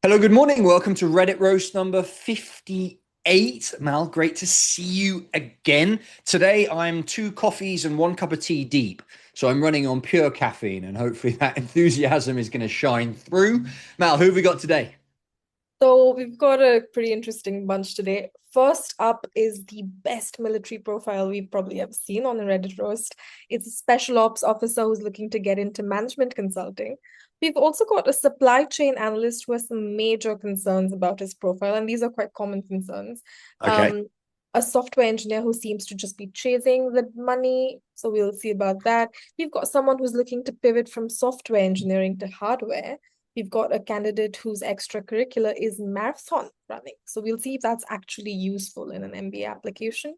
Hello, good morning. Welcome to Reddit Roast number 58. Mal, great to see you again. Today I'm two coffees and one cup of tea deep. So I'm running on pure caffeine and hopefully that enthusiasm is going to shine through. Mal, who have we got today? So we've got a pretty interesting bunch today. First up is the best military profile we've probably ever seen on a Reddit roast. It's a special ops officer who's looking to get into management consulting. We've also got a supply chain analyst who has some major concerns about his profile, and these are quite common concerns. Okay. Um, a software engineer who seems to just be chasing the money. So we'll see about that. We've got someone who's looking to pivot from software engineering to hardware. We've got a candidate whose extracurricular is marathon running. So we'll see if that's actually useful in an MBA application.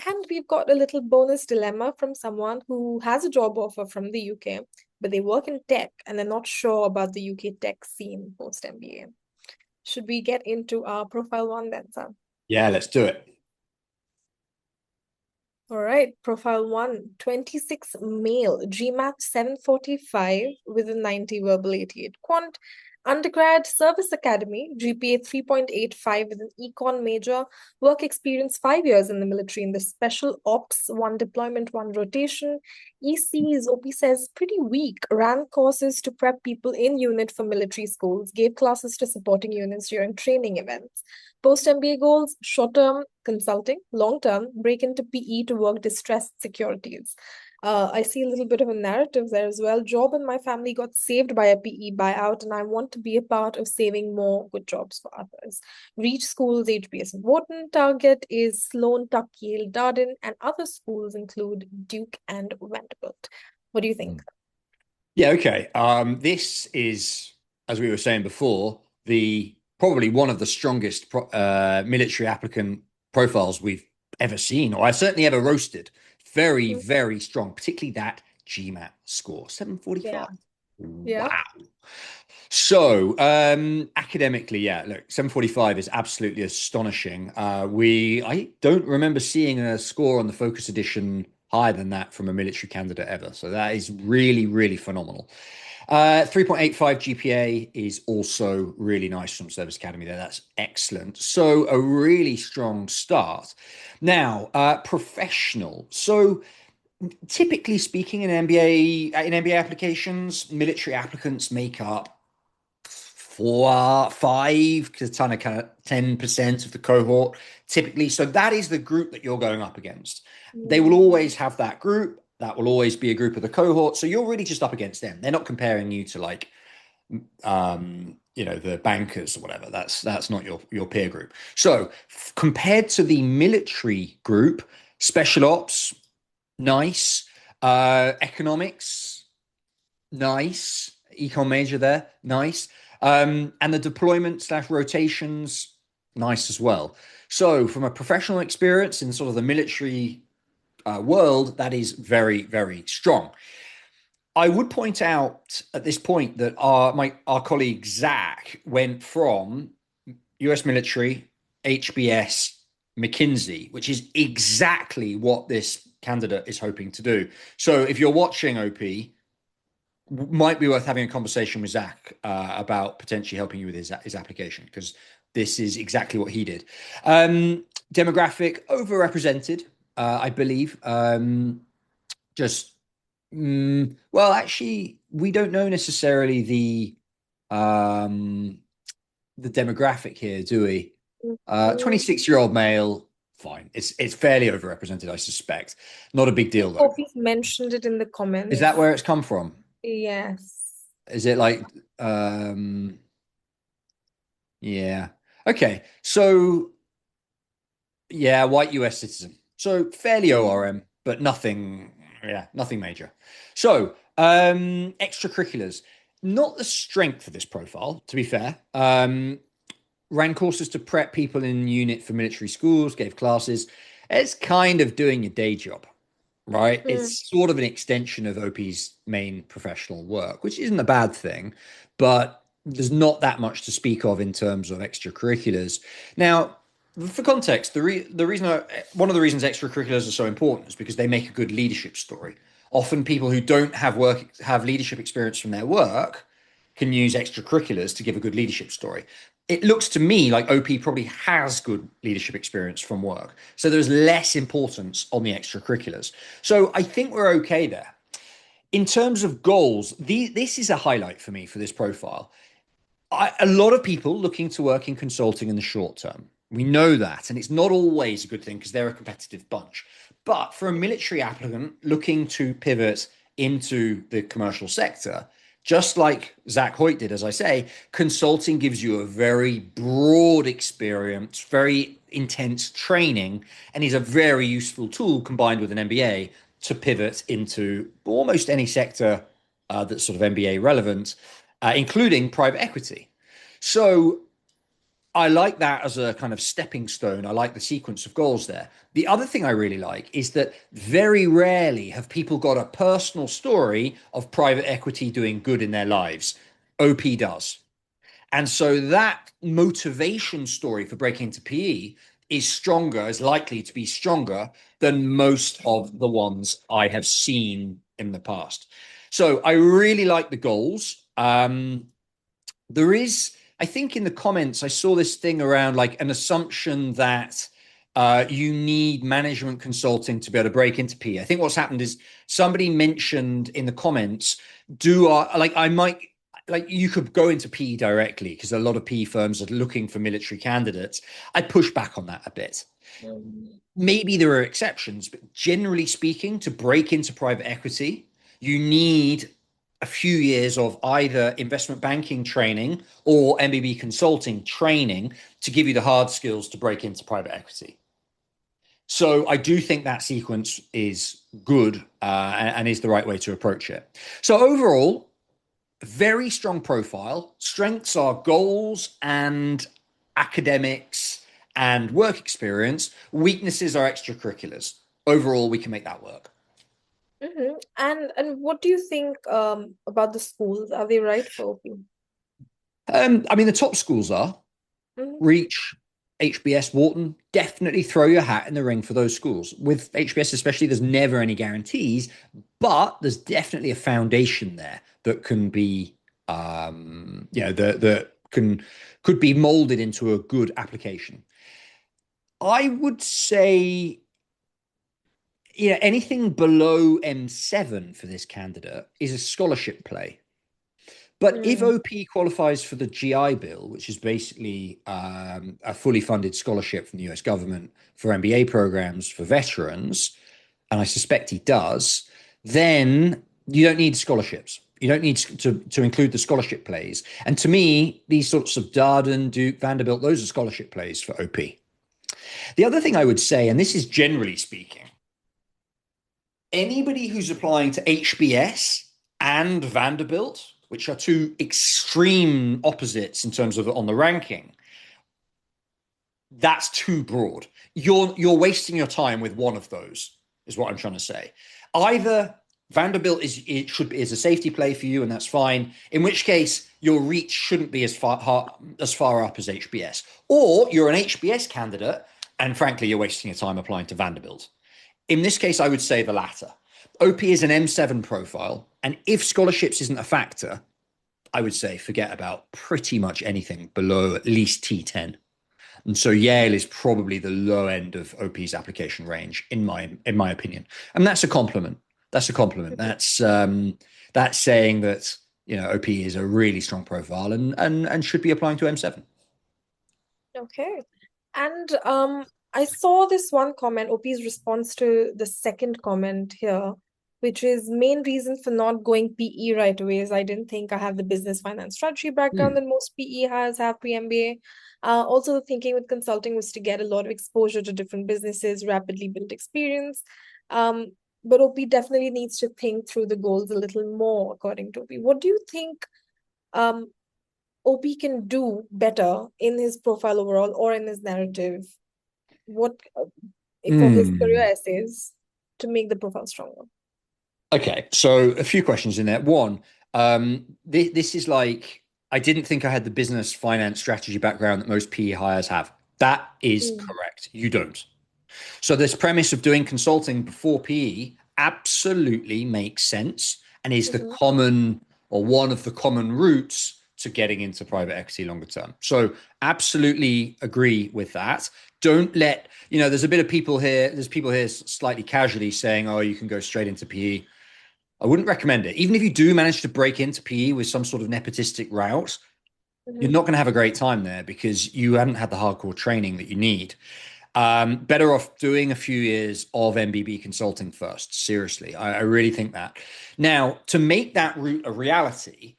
And we've got a little bonus dilemma from someone who has a job offer from the UK, but they work in tech and they're not sure about the UK tech scene post MBA. Should we get into our profile one then, Sam? Yeah, let's do it. All right, profile one, 26 male, GMAT 745 with a 90 verbal 88 quant, undergrad service academy, GPA 3.85 with an econ major, work experience 5 years in the military in the special ops, one deployment, one rotation. EC, Zopi says, pretty weak, ran courses to prep people in unit for military schools, gave classes to supporting units during training events. Post MBA goals, short term consulting, long term, break into PE to work distressed securities. I see a little bit of a narrative there as well. Job in my family got saved by a PE buyout, and I want to be a part of saving more good jobs for others. Reach schools, HBS and Wharton. Target is Sloan, Tuck, Yale, Darden, and other schools include Duke and Vanderbilt. What do you think? Yeah, okay. This is, as we were saying before, the probably one of the strongest military applicant profiles we've ever seen, or I certainly ever roasted. Very, Mm. very strong, particularly that GMAT score, Yeah, 745. yeah. Wow. So, academically, yeah, look, 745 is absolutely astonishing. I don't remember seeing a score on the Focus Edition higher than that from a military candidate ever. So that is really, really phenomenal. 3.85 GPA is also really nice from Service Academy there. That's excellent. So a really strong start. Now, professional. So typically speaking, in MBA applications, military applicants make up 4, 5, because kind of 10% of the cohort typically. So that is the group that you're going up against. They will Mm. always have that group. That will always be a group of the cohort. So you're really just up against them. They're not comparing you to like the bankers or whatever. That's not your peer group. So compared to the military group, special ops, nice. Economics, nice. Econ major there, nice. And the deployment slash rotations, nice as well. So, from a professional experience in sort of the military world, that is very, very strong. I would point out at this point that our colleague Zach went from US military, HBS, McKinsey, which is exactly what this candidate is hoping to do. So if you're watching OP, might be worth having a conversation with Zach about potentially helping you with his application because this is exactly what he did. Demographic overrepresented, I believe. Just well, actually, we don't know necessarily the demographic here, do we? Mm. 26-year-old male, fine. It's fairly overrepresented, I suspect. Not a big deal though. Hope you've mentioned it in the Is that comments. where it's come from? Yes. Is it like yeah. Okay. So yeah, white US citizen. So fairly Mm. ORM, but nothing, yeah, nothing major. So extracurriculars. Not the strength of this profile, to be fair. Ran courses to prep people in unit for military schools, gave classes. It's kind of doing your day job, right? Mm. It's sort of an extension of OP's main professional work, which isn't a bad thing, but there's not that much to speak of in terms of extracurriculars. Now, for context, the reason one of the reasons extracurriculars are so important is because they make a good leadership story. Often, people who don't have leadership experience from their work can use extracurriculars to give a good leadership story. It looks to me like OP probably has good leadership experience from work. So there's less importance on the extracurriculars. So I think we're okay there. In terms of goals, this is a highlight for me for this profile. A lot of people looking to work in consulting in the short term. We know that, and it's not always a good thing because they're a competitive bunch. But for a military applicant looking to pivot into the commercial sector, just like Zach Hoyt did, as I say, consulting gives you a very broad experience, very intense training, and is a very useful tool combined with an MBA to pivot into almost any sector that's sort of MBA relevant, including private equity. So I like that as a kind of stepping stone. I like the sequence of goals there. The other thing I really like is that very rarely have people got a personal story of private equity doing good in their lives. OP does. And so that motivation story for breaking into PE is stronger, is likely to be stronger than most of the ones I have seen in the past. So I really like the goals. There is, I think in the comments, I saw this thing around like an assumption that you need management consulting to be able to break into PE. I think what's happened is somebody mentioned in the comments, like you could go into PE directly because a lot of PE firms are looking for military candidates. I push back on that a bit. Maybe there are exceptions, but generally speaking, to break into private equity, you need a few years of either investment banking training or MBB consulting training to give you the hard skills to break into private equity. So I do think that sequence is good and is the right way to approach it. So overall, very strong profile. Strengths are goals and academics and work experience. Weaknesses are extracurriculars. Overall, we can make that work. And what do you think about the schools? Are they right for OP? I mean, the top schools are Reach, HBS, Wharton. Definitely throw your hat in the ring for those schools. With HBS especially, there's never any guarantees, but there's definitely a foundation there that can be, that could be molded into a good application. I would say, anything below M7 for this candidate is a scholarship play. But if OP qualifies for the GI Bill, which is basically a fully funded scholarship from the US government for MBA programs for veterans, and I suspect he does, then you don't need scholarships. You don't need to include the scholarship plays. And to me, these sorts of Darden, Duke, Vanderbilt, those are scholarship plays for OP. The other thing I would say, and this is generally speaking, anybody who's applying to HBS and Vanderbilt, which are two extreme opposites in terms of on the ranking, that's too broad. You're wasting your time with one of those, is what I'm trying to say. Either Vanderbilt is a safety play for you, and that's fine. In which case, your reach shouldn't be as far up as HBS, or you're an HBS candidate, and frankly, you're wasting your time applying to Vanderbilt. In this case, I would say the latter. OP is an M7 profile, and if scholarships isn't a factor, I would say forget about pretty much anything below at least T10. And so Yale is probably the low end of OP's application range, in my opinion. And that's a compliment. That's a compliment. That's saying that OP is a really strong profile and should be applying to M7. Okay. And I saw this one comment, OP's response to the second comment here, which is main reason for not going PE right away is I didn't think I have the business finance strategy background that most PE hires have pre-MBA. Also, the thinking with consulting was to get a lot of exposure to different businesses, rapidly build experience. But OP definitely needs to think through the goals a little more, according to OP. What do you think OP can do better in his profile overall or in his narrative? What for his career essays to make the profile stronger? Okay, so a few questions in there. One, this is like, I didn't think I had the business finance strategy background that most PE hires have. That is correct. You don't. So this premise of doing consulting before PE absolutely makes sense and is the common or one of the common routes to getting into private equity longer term. So absolutely agree with that. Don't let, there's a bit of people here, there's people here slightly casually saying, oh, you can go straight into PE. I wouldn't recommend it. Even if you do manage to break into PE with some sort of nepotistic route, you're not going to have a great time there because you haven't had the hardcore training that you need. Better off doing a few years of MBB consulting first. Seriously, I really think that. Now, to make that route a reality,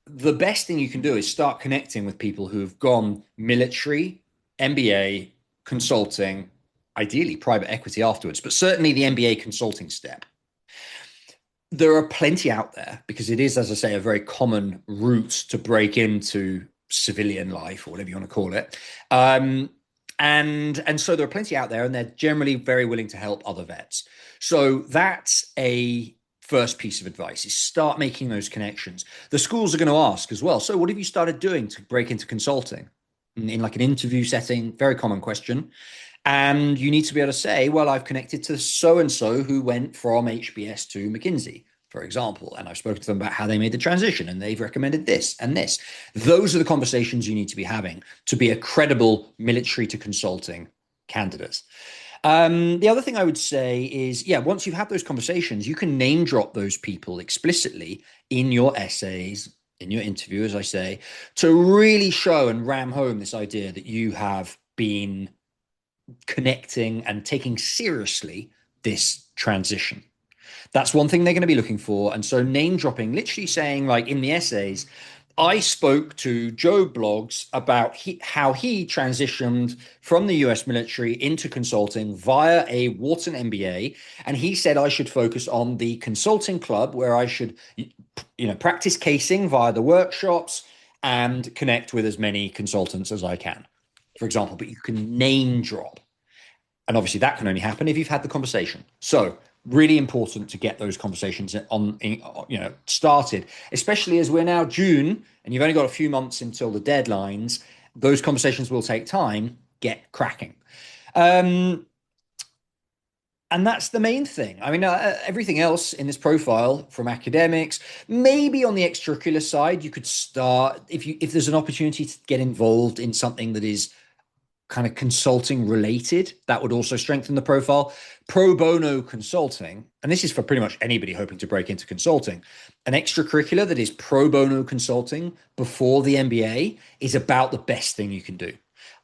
the best thing you can do is start connecting with people who've gone military, MBA, consulting, ideally private equity afterwards, but certainly the MBA consulting step. There are plenty out there because it is, as I say, a very common route to break into civilian life or whatever you want to call it. And so there are plenty out there, and they're generally very willing to help other vets. So that's a first piece of advice: is start making those connections. The schools are going to ask as well, so what have you started doing to break into consulting? In like an interview setting, very common question. And you need to be able to say, well, I've connected to so-and-so who went from HBS to McKinsey, for example, and I've spoken to them about how they made the transition and they've recommended this and this. Those are the conversations you need to be having to be a credible military to consulting candidate. The other thing I would say is, once you've had those conversations, you can name drop those people explicitly in your essays, in your interview, as I say, to really show and ram home this idea that you have been connecting and taking seriously this transition. That's one thing they're going to be looking for. And so name dropping, literally saying, like in the essays, I spoke to Joe Bloggs about how he transitioned from the US military into consulting via a Wharton MBA. And he said I should focus on the consulting club where I should, practice casing via the workshops and connect with as many consultants as I can, for example. But you can name drop. And obviously that can only happen if you've had the conversation. So really important to get those conversations started, especially as we're now June and you've only got a few months until the deadlines. Those conversations will take time. Get cracking. And that's the main thing. I mean, everything else in this profile, from academics, maybe on the extracurricular side, you could start if there's an opportunity to get involved in something that is kind of consulting related, that would also strengthen the profile. Pro bono consulting, and this is for pretty much anybody hoping to break into consulting, an extracurricular that is pro bono consulting before the MBA is about the best thing you can do.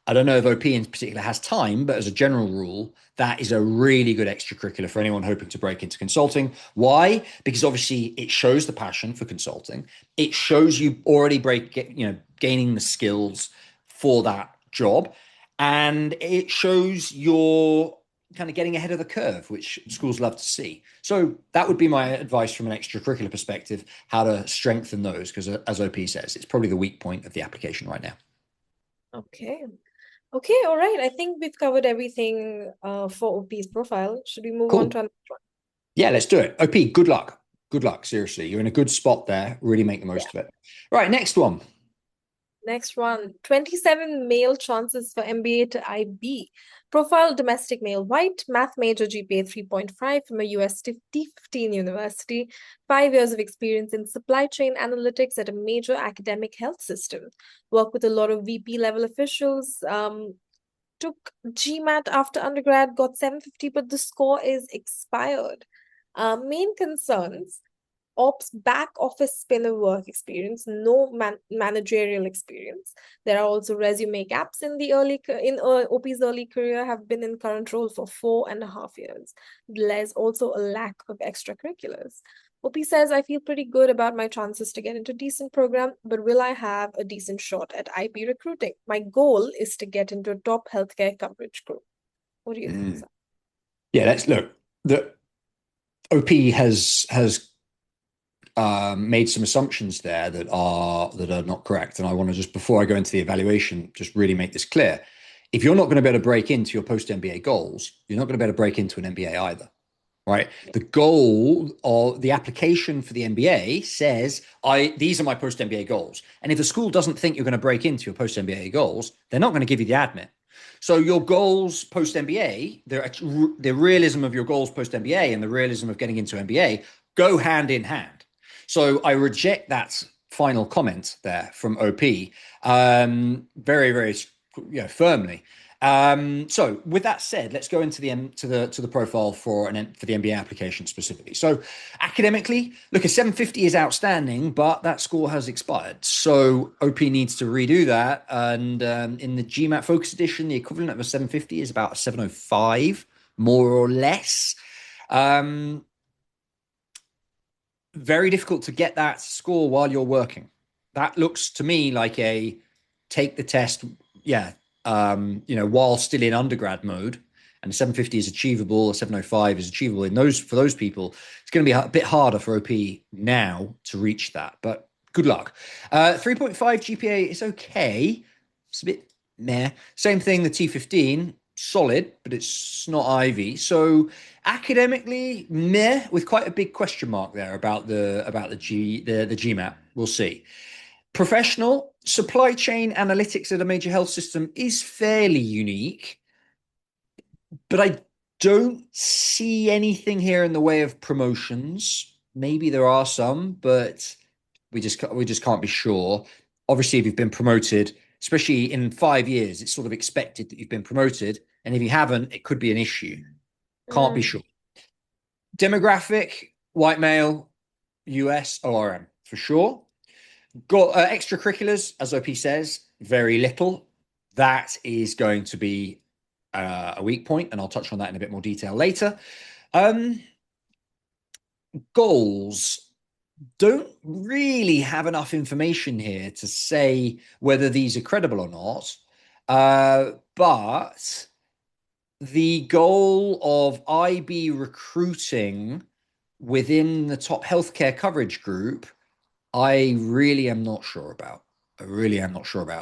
I don't know if OP in particular has time, but as a general rule, that is a really good extracurricular for anyone hoping to break into consulting. Why? Because obviously it shows the passion for consulting. It shows you already gaining the skills for that job. And it shows you're kind of getting ahead of the curve, which schools love to see. So that would be my advice from an extracurricular perspective, how to strengthen those, because as OP says, it's probably the weak point of the application right now. Okay, all right. I think we've covered everything for OP's profile. Should we move on to another one? Yeah, let's do it. OP, good luck. Good luck, seriously. You're in a good spot there. Really make the most of it. Right, next one. Next one, 27 male chances for MBA to IB. Profile: domestic male, white, math major, GPA 3.5 from a US 15 university, 5 years of experience in supply chain analytics at a major academic health system. Work with a lot of VP level officials. Took GMAT after undergrad, got 750, but the score is expired. Main concerns: ops back office spinner work experience, no managerial experience. There are also resume gaps in the OP's early career, have been in current role for 4.5 years. There's also a lack of extracurriculars. OP says, I feel pretty good about my chances to get into a decent program, but will I have a decent shot at IB recruiting? My goal is to get into a top healthcare coverage group. What do you think, sir? Yeah, let's look. The OP has made some assumptions there that are not correct. And I want to just, before I go into the evaluation, just really make this clear. If you're not going to be able to break into your post-MBA goals, you're not going to be able to break into an MBA either, right? The goal of the application for the MBA says, these are my post-MBA goals. And if the school doesn't think you're going to break into your post-MBA goals, they're not going to give you the admit. So your goals post-MBA, the realism of your goals post-MBA and the realism of getting into MBA go hand in hand. So I reject that final comment there from OP, very, very, firmly. So with that said, let's go into the profile for the MBA application specifically. So academically, look, a 750 is outstanding, but that score has expired. So OP needs to redo that. And in the GMAT Focus Edition, the equivalent of a 750 is about a 705, more or less. Very difficult to get that score while you're working. That looks to me like a take the test, while still in undergrad mode. And 750 is achievable, a 705 is achievable for those people. It's going to be a bit harder for OP now to reach that, but good luck. 3.5 GPA is okay. It's a bit meh. Same thing, the T15, solid, but it's not Ivy. So academically, meh, with quite a big question mark there about the GMAT. We'll see. Professional, supply chain analytics at a major health system is fairly unique, but I don't see anything here in the way of promotions. Maybe there are some, but we just can't be sure. Obviously, if you've been promoted, especially in 5 years, it's sort of expected that you've been promoted. And if you haven't, it could be an issue. Can't be sure. Demographic, white male, US, ORM, for sure. Got extracurriculars, as OP says, very little. That is going to be a weak point, and I'll touch on that in a bit more detail later. Goals. Don't really have enough information here to say whether these are credible or not. But the goal of IB recruiting within the top healthcare coverage group, I really am not sure about.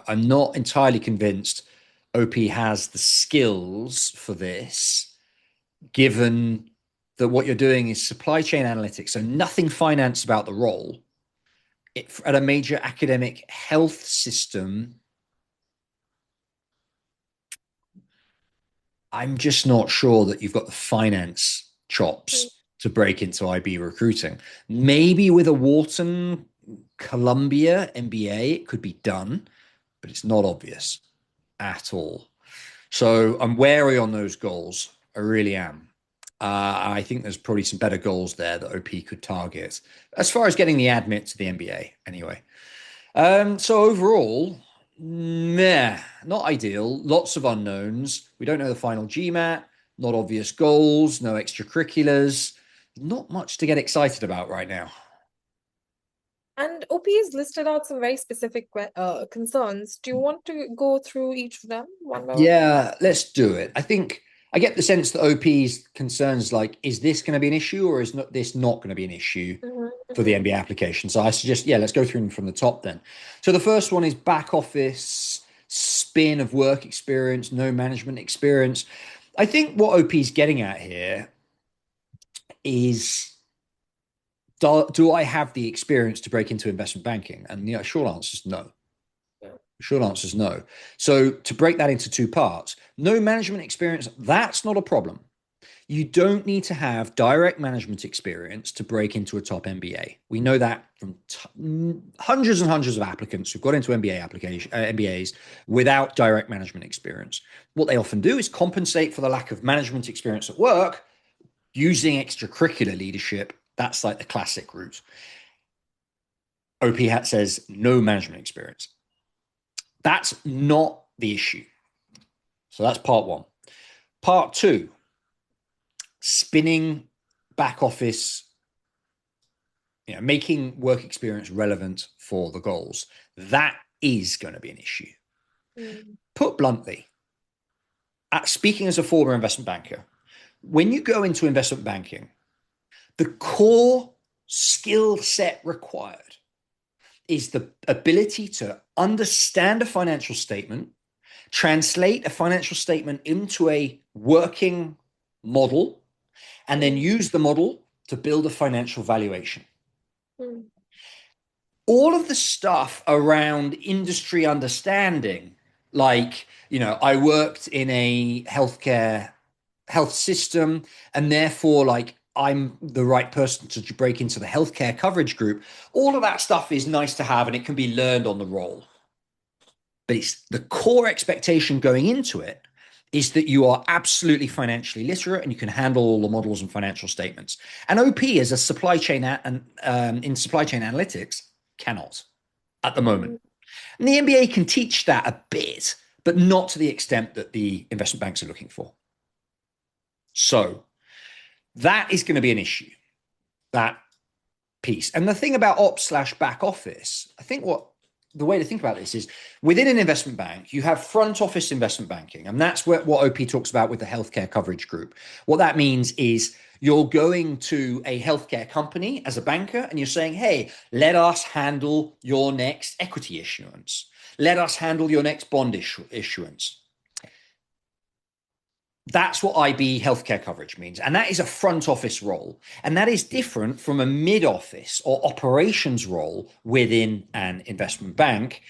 I'm not entirely convinced OP has the skills for this, given that what you're doing is supply chain analytics, so nothing finance about the role. At a major academic health system, I'm just not sure that you've got the finance chops to break into IB recruiting. Maybe with a Wharton, Columbia MBA, it could be done, but it's not obvious at all. So I'm wary on those goals. I really am. I think there's probably some better goals there that OP could target as far as getting the admit to the MBA anyway. So overall, meh, not ideal. Lots of unknowns. We don't know the final GMAT, not obvious goals, no extracurriculars. Not much to get excited about right now. And OP has listed out some very specific concerns. Do you want to go through each of them one by one? Yeah, let's do it. I get the sense that OP's concerns like, is this going to be an issue or is this not going to be an issue for the MBA application? So I suggest, let's go through them from the top then. So the first one is back office spin of work experience, no management experience. I think what OP's getting at here is, do I have the experience to break into investment banking? And the short answer is no. Short answer is no. So to break that into two parts, no management experience, that's not a problem. You don't need to have direct management experience to break into a top MBA. We know that from hundreds and hundreds of applicants who've got into MBAs without direct management experience. What they often do is compensate for the lack of management experience at work using extracurricular leadership. That's like the classic route. OP Hat says no management experience. That's not the issue. So that's part one. Part two, spinning back office, making work experience relevant for the goals. That is going to be an issue. Put bluntly, speaking as a former investment banker, when you go into investment banking, the core skill set required is the ability to understand a financial statement, translate a financial statement into a working model, and then use the model to build a financial valuation. All of the stuff around industry understanding, like, I worked in a health system, and therefore, like, I'm the right person to break into the healthcare coverage group. All of that stuff is nice to have and it can be learned on the role. But it's the core expectation going into it is that you are absolutely financially literate and you can handle all the models and financial statements. And OP as a supply chain in supply chain analytics cannot at the moment. And the MBA can teach that a bit, but not to the extent that the investment banks are looking for. So that is going to be an issue, that piece. And the thing about ops/back office, I think the way to think about this is within an investment bank, you have front office investment banking. And that's what OP talks about with the healthcare coverage group. What that means is you're going to a healthcare company as a banker and you're saying, hey, let us handle your next equity issuance. Let us handle your next bond issuance. That's what IB healthcare coverage means. And that is a front office role. And that is different from a mid office or operations role within an investment bank.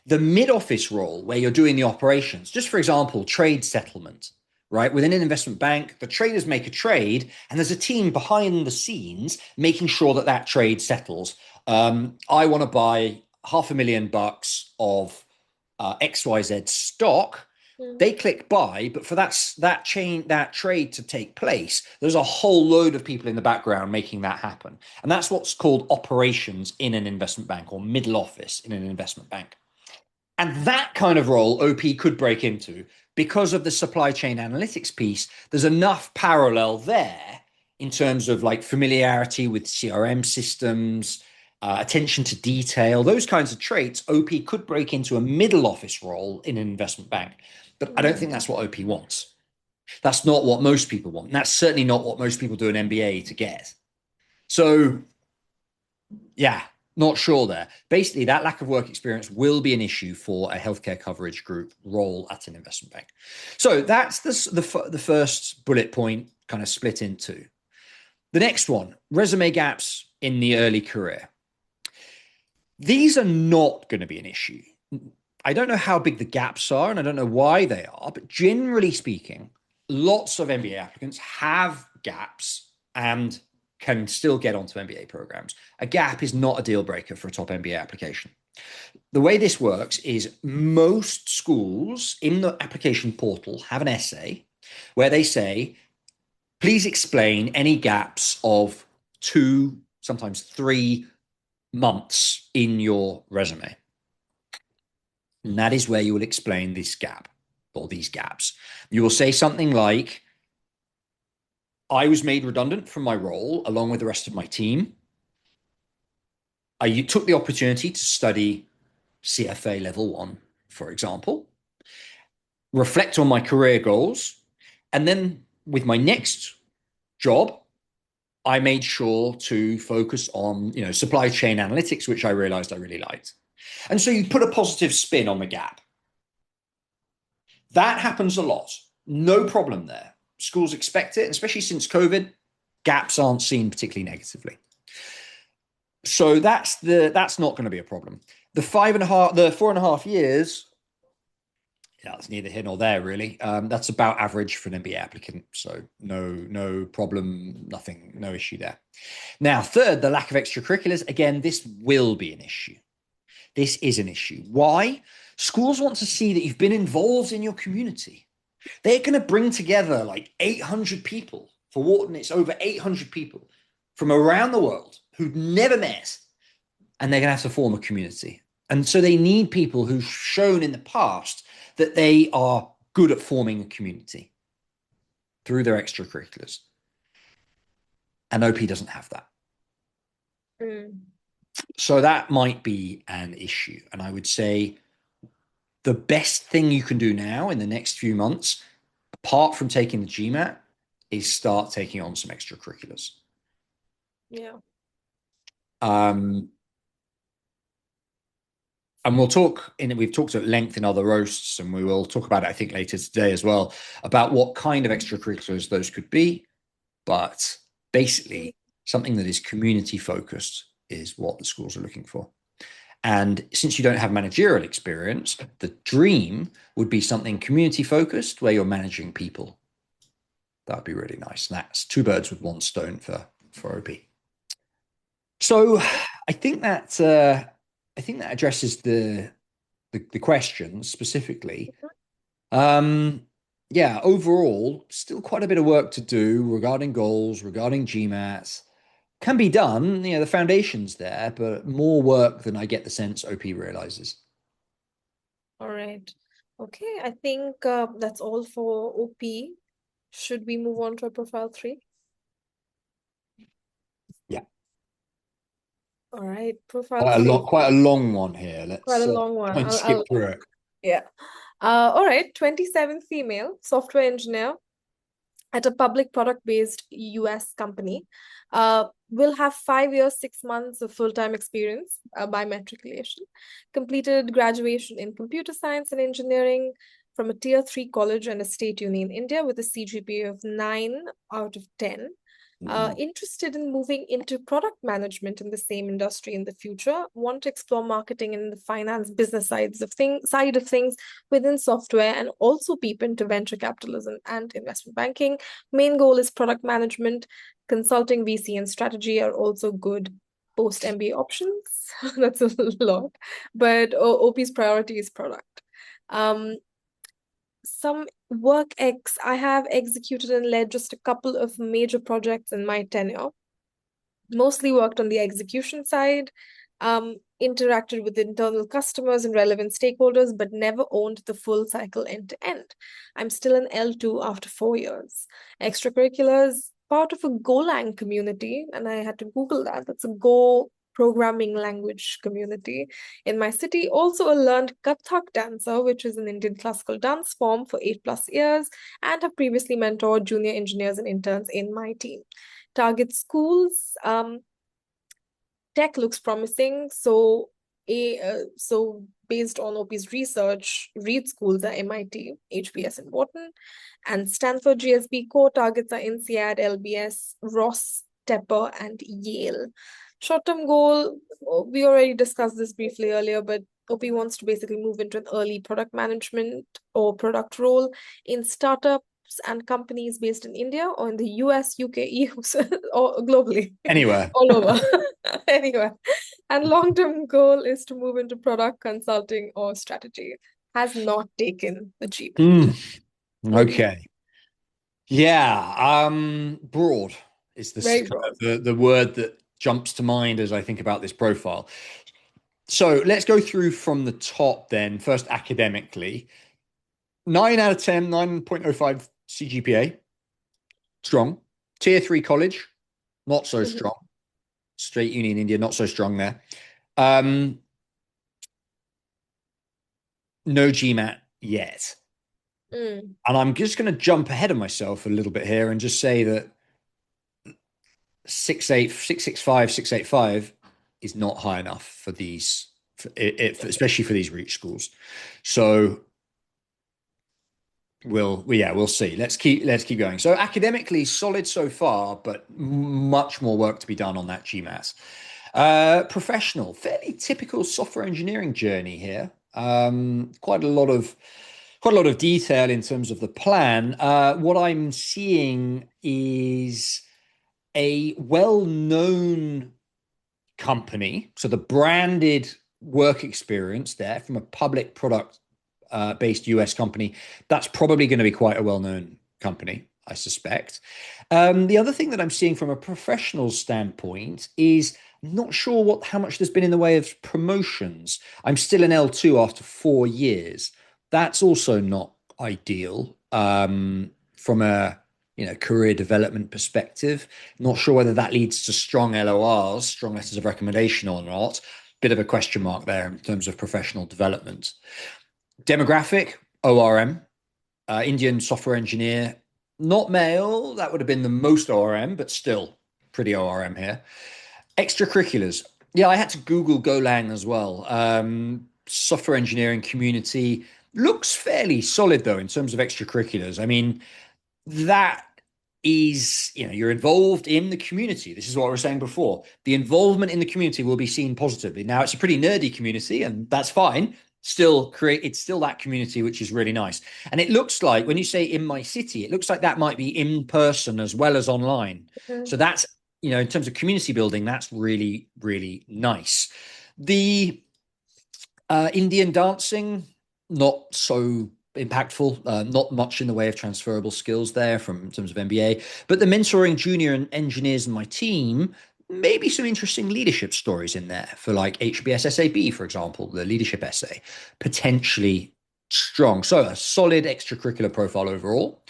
The mid office role where you're doing the operations, just for example, trade settlement, right? Within an investment bank, the traders make a trade and there's a team behind the scenes making sure that that trade settles. I want to buy $500,000 of XYZ stock. They click buy, but for that trade to take place, there's a whole load of people in the background making that happen. And that's what's called operations in an investment bank or middle office in an investment bank. And that kind of role OP could break into because of the supply chain analytics piece. There's enough parallel there in terms of like familiarity with CRM systems, attention to detail, those kinds of traits. OP could break into a middle office role in an investment bank. But I don't think that's what OP wants. That's not what most people want. And that's certainly not what most people do an MBA to get. So, yeah, not sure there. Basically, that lack of work experience will be an issue for a healthcare coverage group role at an investment bank. So that's the first bullet point kind of split into. The next one, resume gaps in the early career. These are not going to be an issue. I don't know how big the gaps are, and I don't know why they are, but generally speaking, lots of MBA applicants have gaps and can still get onto MBA programs. A gap is not a deal breaker for a top MBA application. The way this works is most schools in the application portal have an essay where they say, please explain any gaps of 2, sometimes 3 months in your resume. And that is where you will explain this gap or these gaps. You will say something like, I was made redundant from my role along with the rest of my team. I took the opportunity to study CFA level 1, for example, reflect on my career goals. And then with my next job, I made sure to focus on, supply chain analytics, which I realized I really liked. And so you put a positive spin on the gap. That happens a lot. No problem there. Schools expect it, especially since COVID, gaps aren't seen particularly negatively. So that's not going to be a problem. The 4.5 years, it's neither here nor there, really. That's about average for an MBA applicant. So no problem, nothing, no issue there. Now, third, the lack of extracurriculars. Again, this will be an issue. This is an issue. Why? Schools want to see that you've been involved in your community. They're going to bring together like 800 people. For Wharton, it's over 800 people from around the world who've never met, and they're going to have to form a community. And so they need people who've shown in the past that they are good at forming a community through their extracurriculars. And OP doesn't have that. So that might be an issue. And I would say the best thing you can do now in the next few months, apart from taking the GMAT, is start taking on some extracurriculars. Yeah. And we've talked at length in other roasts, and we will talk about it, I think, later today as well, about what kind of extracurriculars those could be. But basically, something that is community focused is what the schools are looking for. And since you don't have managerial experience, the dream would be something community focused where you're managing people. That would be really nice. And that's two birds with one stone for OP. So I think that addresses the questions specifically. Um, yeah, overall, still quite a bit of work to do regarding goals, regarding GMAT. Can be done, the foundation's there, but more work than I get the sense OP realizes. All right. Okay, I think that's all for OP. Should we move on to profile 3? Yeah, All right, profile 3. quite a long one here. Quite Let's a long one. try and skip through it. Yeah. All right, 27 female software engineer at a public product-based US company. Will have 5 years, 6 months of full-time experience by matriculation. Completed graduation in computer science and engineering from a tier 3 college and a state uni in India with a CGPA of 9 out of 10. Interested in moving into product management in the same industry in the future, want to explore marketing and the finance business side of things within software, and also peep into venture capitalism and investment banking. Main goal is product management. Consulting, VC, and strategy are also good post-MBA options. That's a lot, but OP's priority is product. Some I have executed and led just a couple of major projects in my tenure. Mostly worked on the execution side, interacted with internal customers and relevant stakeholders, but never owned the full cycle end to end. I'm still an L2 after 4 years. Extracurriculars, part of a Golang community, and I had to Google that. That's a Go programming language community in my city. Also a learned Kathak dancer, which is an Indian classical dance form, for 8+ years, and have previously mentored junior engineers and interns in my team. Target schools, tech looks promising. So based on OP's research, read schools are MIT, HBS and Wharton, and Stanford GSB. Core targets are INSEAD, LBS, Ross, Tepper, and Yale. Short-term goal, we already discussed this briefly earlier, but OP wants to basically move into an early product management or product role in startups and companies based in India or in the US, UK, EU, or globally. Anywhere. All over. Anyway. And long-term goal is to move into product consulting or strategy. Has not taken the GMAT. Okay. Yeah. Broad is Very broad. the word that jumps to mind as I think about this profile. So let's go through from the top then. First, academically, 9 out of 10, 9.05 CGPA, strong. Tier 3 college, not so strong. Straight uni in India, not so strong there. No GMAT yet. And I'm just going to jump ahead of myself a little bit here and just say that 665, 685 is not high enough for these, especially for these reach schools. So we'll see. Let's keep going. So academically solid so far, but much more work to be done on that GMAT. Professional, fairly typical software engineering journey here. Quite a lot of detail in terms of the plan. What I'm seeing is a well-known company, so the branded work experience there from a public product based US company, that's probably going to be quite a well-known company, I suspect. The other thing that I'm seeing from a professional standpoint is I'm not sure how much there's been in the way of promotions. I'm still an L2 after 4 years. That's also not ideal from a career development perspective. Not sure whether that leads to strong LORs, strong letters of recommendation or not. Bit of a question mark there in terms of professional development. Demographic, ORM, Indian software engineer, not male. That would have been the most ORM, but still pretty ORM here. Extracurriculars. Yeah, I had to Google Golang as well. Software engineering community looks fairly solid, though, in terms of extracurriculars. I mean, that is, you're involved in the community. This is what I was saying before. The involvement in the community will be seen positively. Now, it's a pretty nerdy community, and that's fine. it's still that community, which is really nice. And it looks like when you say in my city, it looks like that might be in person as well as online. Mm. So that's, in terms of community building, that's really, really nice. The Indian dancing, not so impactful, not much in the way of transferable skills there from in terms of MBA, but the mentoring junior engineers in my team, maybe some interesting leadership stories in there for like HBS SAB, for example, the leadership essay, potentially strong. So a solid extracurricular profile overall.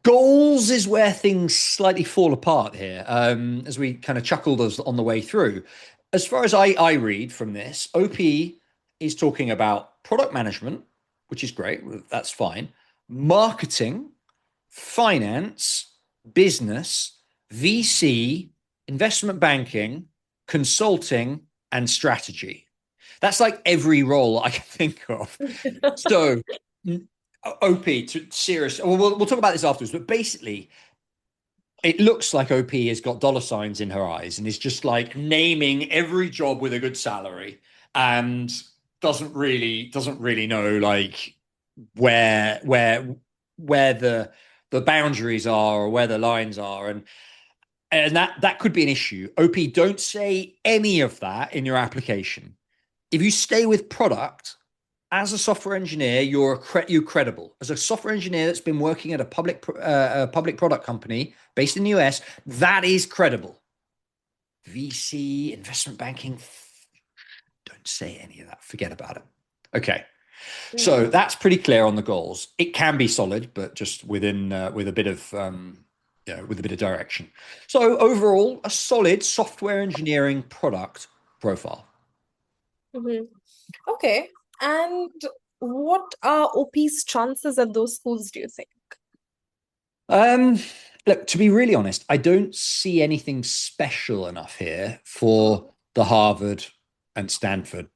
Goals is where things slightly fall apart here, as we kind of chuckled us on the way through. As far as I read from this, OP is talking about product management, which is great. That's fine. Marketing, finance, business, VC, investment banking, consulting, and strategy. That's like every role I can think of. So, OP, serious. We'll talk about this afterwards, but basically, it looks like OP has got dollar signs in her eyes and is just like naming every job with a good salary and doesn't really know like where the boundaries are or where the lines are, and that could be an issue. OP, don't say any of that in your application. If you stay with product as a software engineer, you're credible. As a software engineer that's been working at a public product company based in the US, that is credible. VC, investment banking, don't say any of that. Forget about it. Okay. So that's pretty clear on the goals. It can be solid, but just within with a bit of with a bit of direction. So overall, a solid software engineering product profile. Mhm. Okay. And what are OP's chances at those schools, do you think? Um, Look, to be really honest, I don't see anything special enough here for the Harvard and Stanford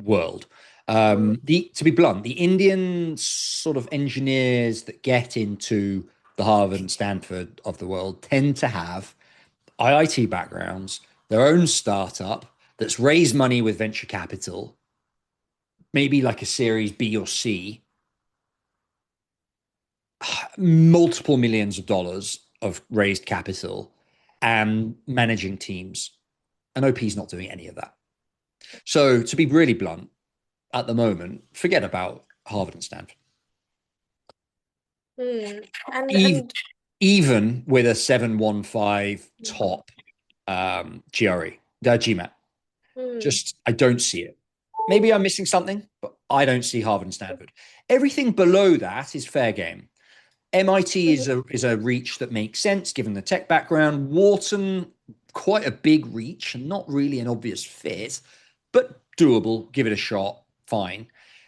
world. To be blunt, the Indian sort of engineers that get into the Harvard and Stanford of the world tend to have IIT backgrounds, their own startup that's raised money with venture capital, maybe like a series B or C, multiple millions of dollars of raised capital and managing teams. And OP's not doing any of that. So to be really blunt, at the moment, forget about Harvard and Stanford. Hmm. And Even, and even with a 715 top GRE, GMAT, hmm. just I don't see it. Maybe I'm missing something, but I don't see Harvard and Stanford. Everything below that is fair game. MIT is a reach that makes sense given the tech background. Wharton, quite a big reach and not really an obvious fit, but doable. Give it a shot. Fine.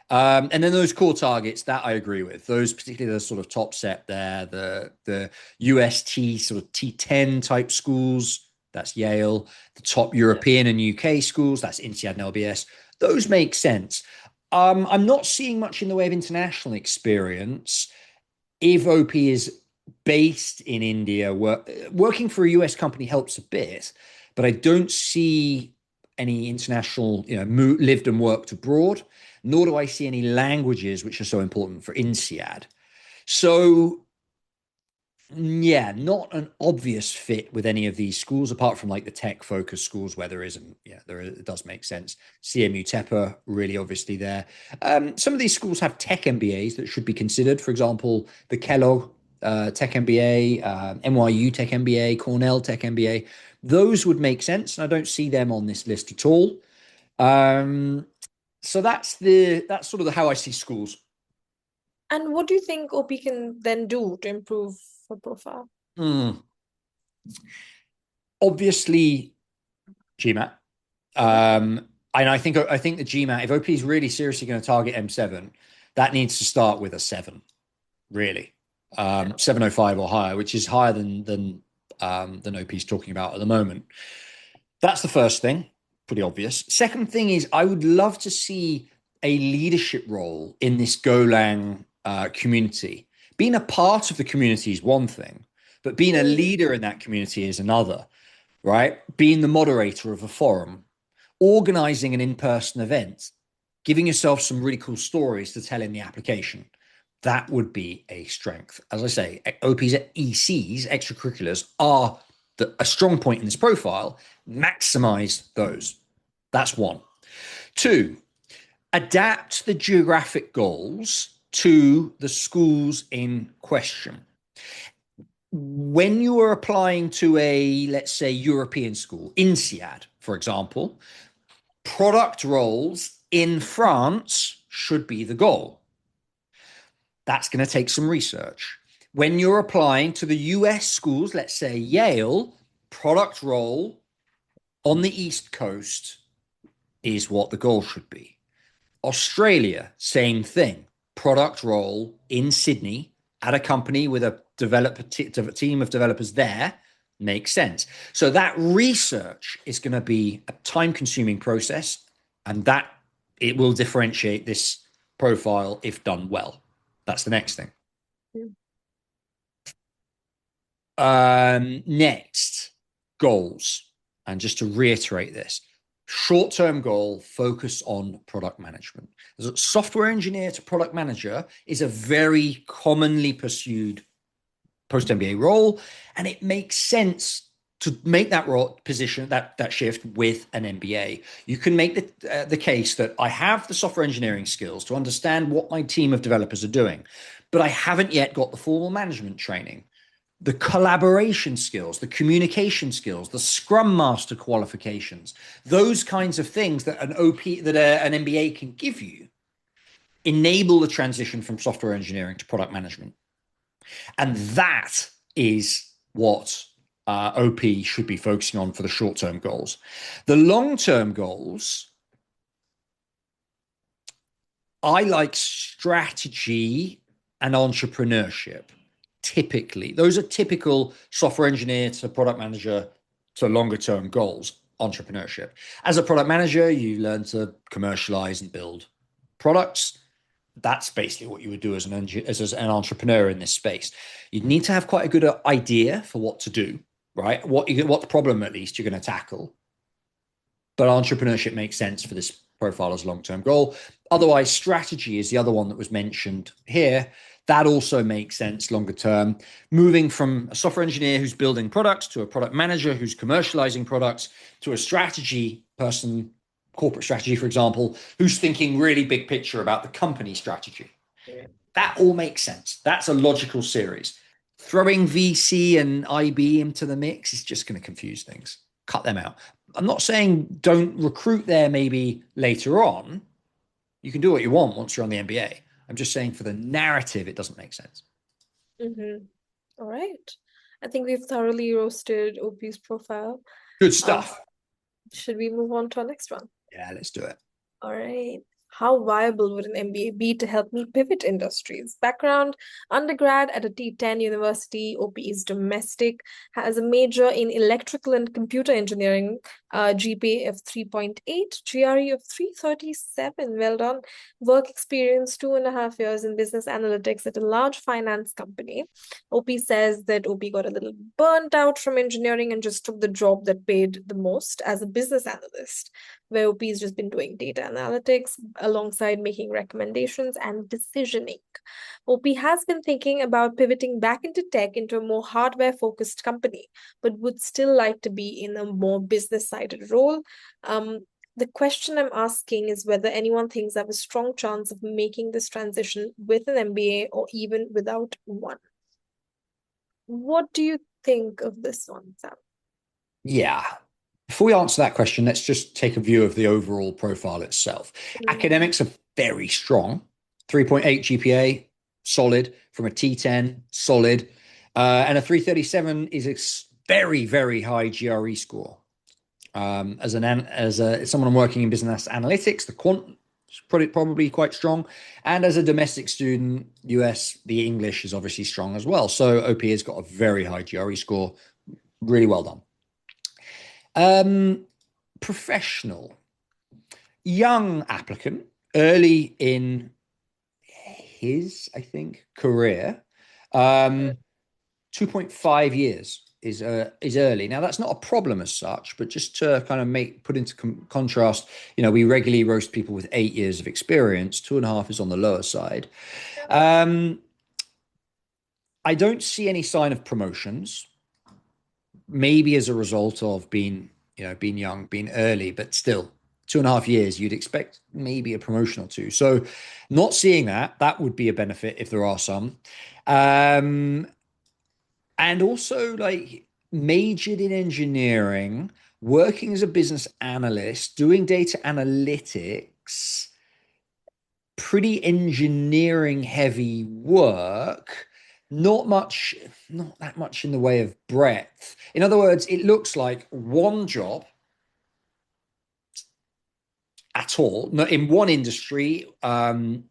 And then those core targets that I agree with. Those particularly the sort of top set there, the UST sort of T10 type schools. That's Yale. The top European and UK schools. That's INSEAD and LBS. Those make sense. I'm not seeing much in the way of international experience. If OP is based in India, working for a US company helps a bit, but I don't see any international, lived and worked abroad, nor do I see any languages which are so important for INSEAD. So yeah, not an obvious fit with any of these schools, apart from like the tech focused schools where there isn't. Yeah, it does make sense. CMU Tepa, really obviously there. Some of these schools have tech MBAs that should be considered. For example, the Kellogg Tech MBA, NYU Tech MBA, Cornell Tech MBA. Those would make sense, and I don't see them on this list at all. So that's sort of how I see schools. And what do you think OP can then do to improve her profile? Mm. Obviously, GMAT. Mhm. And I think the GMAT, if OP is really seriously going to target M7, that needs to start with a 7, really. 705 or higher, which is higher than OP is talking about at the moment. That's the first thing, pretty obvious. Second thing is I would love to see a leadership role in this Golang community. Being a part of the community is one thing, but being a leader in that community is another, right? Being the moderator of a forum, organizing an in-person event, giving yourself some really cool stories to tell in the application. That would be a strength. As I say, OP's ECs, extracurriculars, are a strong point in this profile. Maximize those. That's one. Two, adapt the geographic goals to the schools in question. When you are applying to a, let's say, European school, INSEAD, for example, product roles in France should be the goal. That's going to take some research. When you're applying to the US schools, let's say Yale, product role on the East Coast is what the goal should be. Australia, same thing. Product role in Sydney at a company with a team of developers there makes sense. So that research is going to be a time-consuming process, and that it will differentiate this profile if done well. That's the next thing. Next, goals. And just to reiterate this, short-term goal, focus on product management. As a software engineer to product manager is a very commonly pursued post-MBA role, and it makes sense to make that role position, that shift with an MBA. You can make the case that I have the software engineering skills to understand what my team of developers are doing, but I haven't yet got the formal management training, the collaboration skills, the communication skills, the Scrum Master qualifications, those kinds of things that an MBA can give you, enable the transition from software engineering to product management. And that is what OP should be focusing on for the short-term goals. The long-term goals, I like strategy and entrepreneurship. Typically, those are typical software engineer to product manager to longer term goals, entrepreneurship. As a product manager, you learn to commercialize and build products. That's basically what you would do as an entrepreneur in this space. You'd need to have quite a good idea for what to do, right? What problem at least you're going to tackle. But entrepreneurship makes sense for this profile as a long-term goal. Otherwise, strategy is the other one that was mentioned here. That also makes sense longer term. Moving from a software engineer who's building products to a product manager who's commercializing products to a strategy person, corporate strategy, for example, who's thinking really big picture about the company strategy. Yeah. That all makes sense. That's a logical series. Throwing VC and IB into the mix is just going to confuse things. Cut them out. I'm not saying don't recruit there maybe later on. You can do what you want once you're on the MBA. I'm just saying for the narrative, it doesn't make sense. All right. I think we've thoroughly roasted OP's profile. Good stuff. Should we move on to our next one? Yeah, let's do it. All right. How viable would an MBA be to help me pivot industries? Background, undergrad at a T10 university, OP is domestic, has a major in electrical and computer engineering, GPA of 3.8, GRE of 337, well done. Work experience, 2.5 years in business analytics at a large finance company. OP says that OP got a little burnt out from engineering and just took the job that paid the most as a business analyst, where OP has just been doing data analytics alongside making recommendations and decisioning. OP has been thinking about pivoting back into tech into a more hardware-focused company, but would still like to be in a more business-sided role. The question I'm asking is whether anyone thinks I have a strong chance of making this transition with an MBA or even without one. What do you think of this one, Sam? Yeah. Before we answer that question, let's just take a view of the overall profile itself. Academics are very strong. 3.8 GPA, solid. From a T10, solid. And a 337 is a very, very high GRE score. As someone working in business analytics, the quant is probably quite strong. And as a domestic student, US, the English is obviously strong as well. So OP has got a very high GRE score. Really well done. Professional, young applicant, early in his, I think, career, 2.5 years is early. Now that's not a problem as such, but just to kind of put into contrast, we regularly roast people with 8 years of experience. 2.5 is on the lower side. Um, I don't see any sign of promotions. Maybe as a result of being young, being early, but still 2.5 years, you'd expect maybe a promotion or two. So not seeing that would be a benefit if there are some. Um, and also like majored in engineering, working as a business analyst, doing data analytics, pretty engineering heavy work, not that much in the way of breadth. In other words, it looks like one job at all, not in one industry,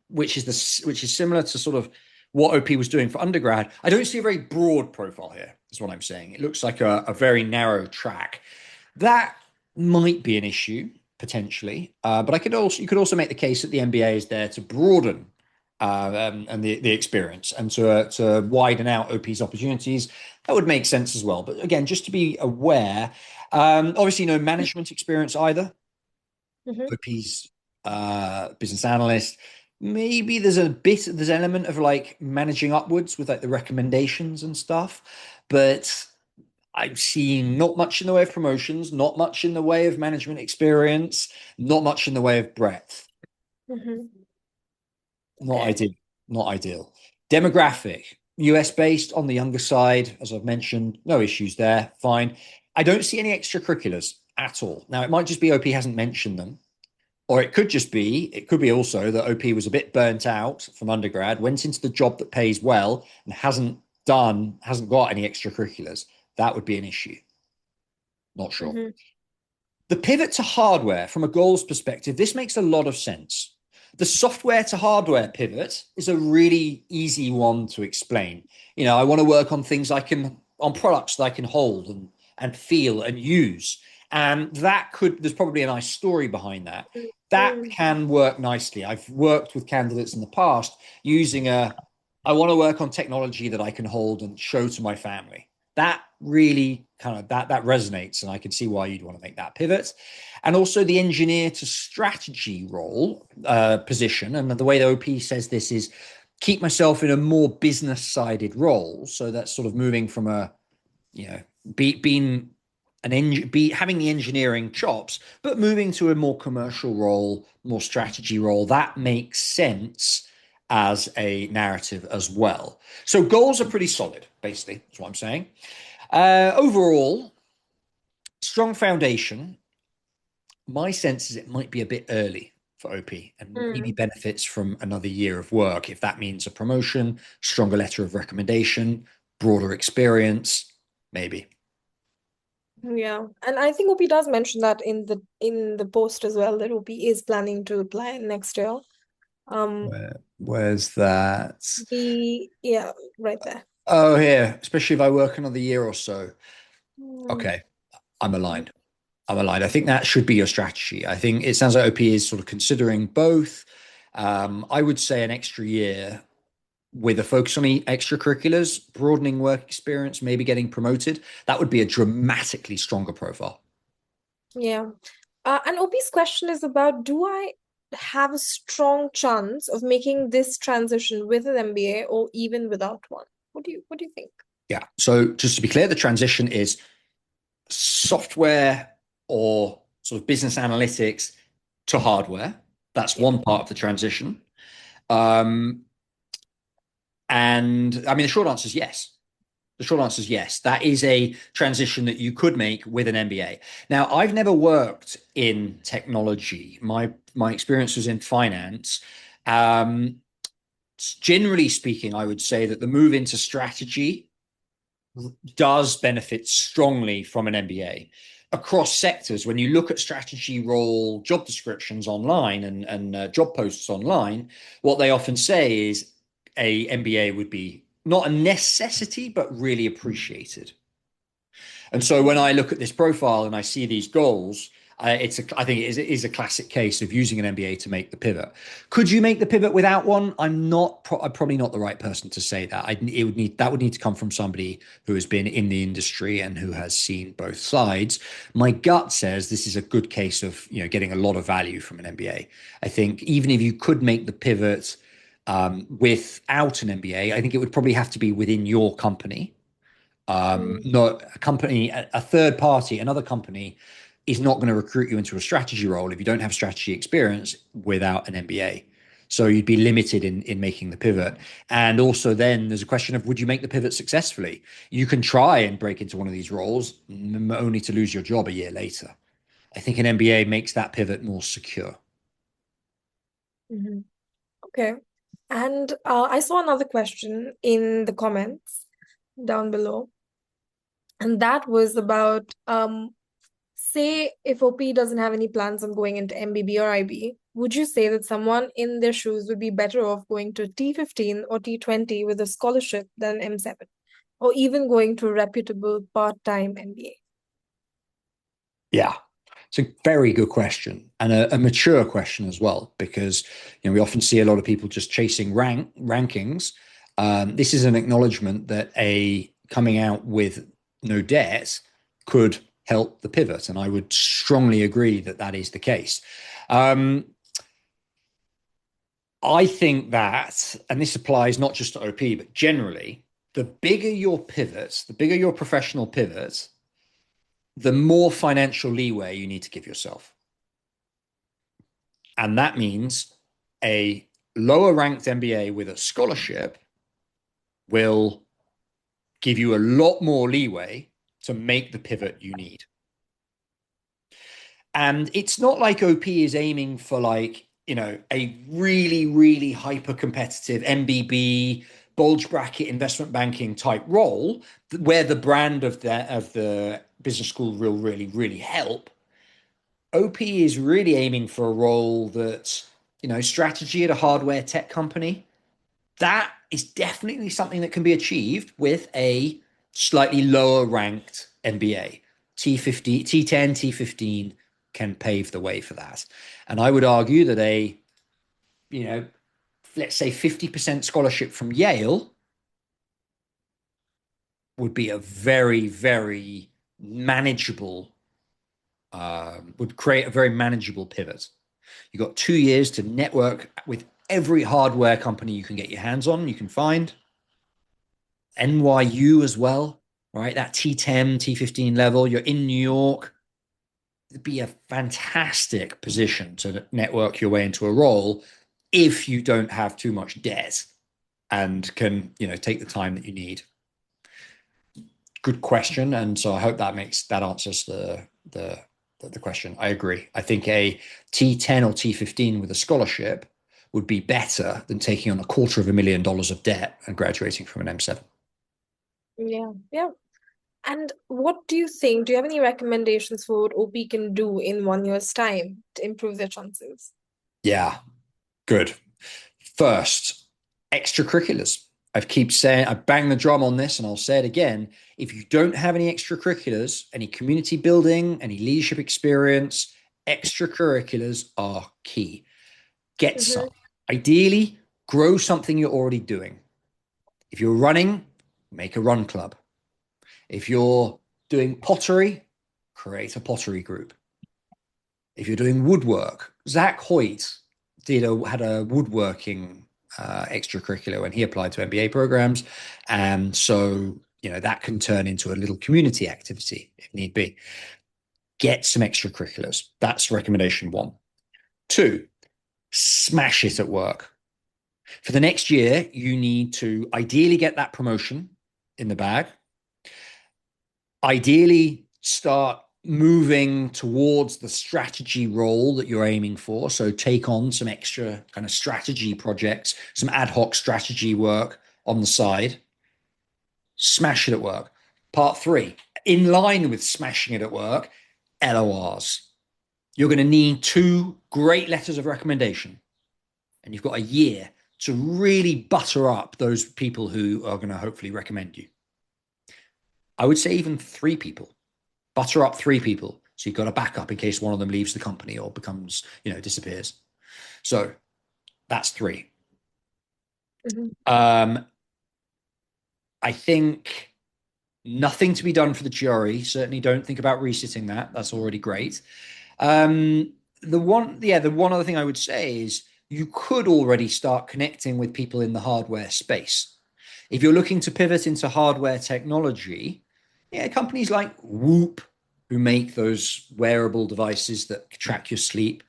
which is similar to sort of what OP was doing for undergrad. I don't see a very broad profile here, is what I'm saying. It looks like a very narrow track. That might be an issue potentially, but you could also make the case that the MBA is there to broaden and the experience and to widen out OP's opportunities. That would make sense as well. But again, just to be aware, obviously no management experience either. Mm-hmm. OP's business analyst. Maybe there's an element of like managing upwards with like the recommendations and stuff, but I'm seeing not much in the way of promotions, not much in the way of management experience, not much in the way of breadth. Mm-hmm. Not Okay. ideal. Not ideal. Demographic, US based on the younger side, as I've mentioned, no issues there. Fine. I don't see any extracurriculars at all. Now, it might just be OP hasn't mentioned them, or it could be also that OP was a bit burnt out from undergrad, went into the job that pays well and hasn't got any extracurriculars. That would be an issue. Not sure. Mm-hmm. The pivot to hardware from a goals perspective, this makes a lot of sense. The software to hardware pivot is a really easy one to explain. I want to work on on products that I can hold and feel and use. And there's probably a nice story behind that. That Mm-hmm. can work nicely. I've worked with candidates in the past using I want to work on technology that I can hold and show to my family. That really that resonates, and I can see why you'd want to make that pivot. And also the engineer to strategy role position, and the way the OP says this is keep myself in a more business sided role. So that's sort of moving from being having the engineering chops, but moving to a more commercial role, more strategy role. That makes sense as a narrative as well. So goals are pretty solid, basically, is what I'm saying. Overall, strong foundation. My sense is it might be a bit early for OP and maybe Mm. benefits from another year of work. If that means a promotion, stronger letter of recommendation, broader experience, maybe. Yeah, and I think OP does mention that in the post as well that OP is planning to apply next year. Um, Where's that? yeah, right there. Oh, here, especially if I work another year or so. Mm. Okay, I'm aligned. I'm aligned. I think that should be your strategy. I think it sounds like OP is sort of considering both. I would say an extra year with a focus on extracurriculars, broadening work experience, maybe getting promoted. That would be a dramatically stronger profile. Yeah. And OP's question is about, do I have a strong chance of making this transition with an MBA or even without one? What do you think? Yeah. So just to be clear, the transition is software or sort of business analytics to hardware. That's Yeah. one part of the transition. Um, and I mean, the short answer is yes. The short answer is yes. That is a transition that you could make with an MBA. Now, I've never worked in technology. My experience was in finance. Um, Generally speaking, I would say that the move into strategy does benefit strongly from an MBA across sectors. When you look at strategy role job descriptions online and job posts online, what they often say is a MBA would be not a necessity, but really appreciated. And so when I look at this profile and I see these goals, I think it is a classic case of using an MBA to make the pivot. Could you make the pivot without one? I'm probably not the right person to say that. That would need to come from somebody who has been in the industry and who has seen both sides. My gut says this is a good case of, getting a lot of value from an MBA. I think even if you could make the pivot without an MBA, I think it would probably have to be within your company. Not a company, a third party, another company is not going to recruit you into a strategy role if you don't have strategy experience without an MBA. So you'd be limited in making the pivot. And also then there's a question of, would you make the pivot successfully? You can try and break into one of these roles only to lose your job a year later. I think an MBA makes that pivot more secure. Mm-hmm. Okay. And I saw another question in the comments down below, and that was about say if OP doesn't have any plans on going into MBB or IB, would you say that someone in their shoes would be better off going to T15 or T20 with a scholarship than M7, or even going to a reputable part-time MBA? Yeah, it's a very good question and a mature question as well, because we often see a lot of people just chasing rankings. This is an acknowledgement that a coming out with no debt could help the pivot, and I would strongly agree that that is the case. I think that, and this applies not just to OP, but generally, the bigger your pivots, the bigger your professional pivots, the more financial leeway you need to give yourself. And that means a lower ranked MBA with a scholarship will give you a lot more leeway to make the pivot you need. And it's not like OP is aiming for a really, really hyper competitive MBB, bulge bracket investment banking type role where the brand of the business school will really, really help. OP is really aiming for a role that's, strategy at a hardware tech company. That is definitely something that can be achieved with a slightly lower ranked MBA. T50, T10, T15 can pave the way for that. And I would argue that let's say 50% scholarship from Yale would be a very, very manageable, would create a very manageable pivot. You've got 2 years to network with every hardware company you can get your hands on, you can find. NYU as well, right? That T10, T15 level, you're in New York. It'd be a fantastic position to network your way into a role if you don't have too much debt and can, take the time that you need. Good question. And so I hope that answers the question. I agree. I think a T10 or T15 with a scholarship would be better than taking on $250,000 of debt and graduating from an M7. Yeah, yeah. And what do you think? Do you have any recommendations for what OP can do in 1 year's time to improve their chances? Yeah, good. First, extracurriculars. I bang the drum on this and I'll say it again. If you don't have any extracurriculars, any community building, any leadership experience, extracurriculars are key. Get some. Ideally, grow something you're already doing. If you're running, make a run club. If you're doing pottery, create a pottery group. If you're doing woodwork, Zach Hoyt had a woodworking extracurricular when he applied to MBA programs. And so, that can turn into a little community activity if need be. Get some extracurriculars. That's recommendation 1. 2, smash it at work. For the next year, you need to ideally get that promotion in the bag. Ideally, start moving towards the strategy role that you're aiming for. So take on some extra kind of strategy projects, some ad hoc strategy work on the side. Smash it at work. Part 3, in line with smashing it at work, LORs. You're going to need 2 great letters of recommendation. And you've got a year to really butter up those people who are going to hopefully recommend you. I would say even 3 people. Butter up 3 people. So you've got a backup in case one of them leaves the company or becomes, disappears. So that's three. Mhm. I think nothing to be done for the jury. Certainly don't think about resitting that. That's already great. The one other thing I would say is you could already start connecting with people in the hardware space. If you're looking to pivot into hardware technology, companies like Whoop, who make those wearable devices that track your sleep,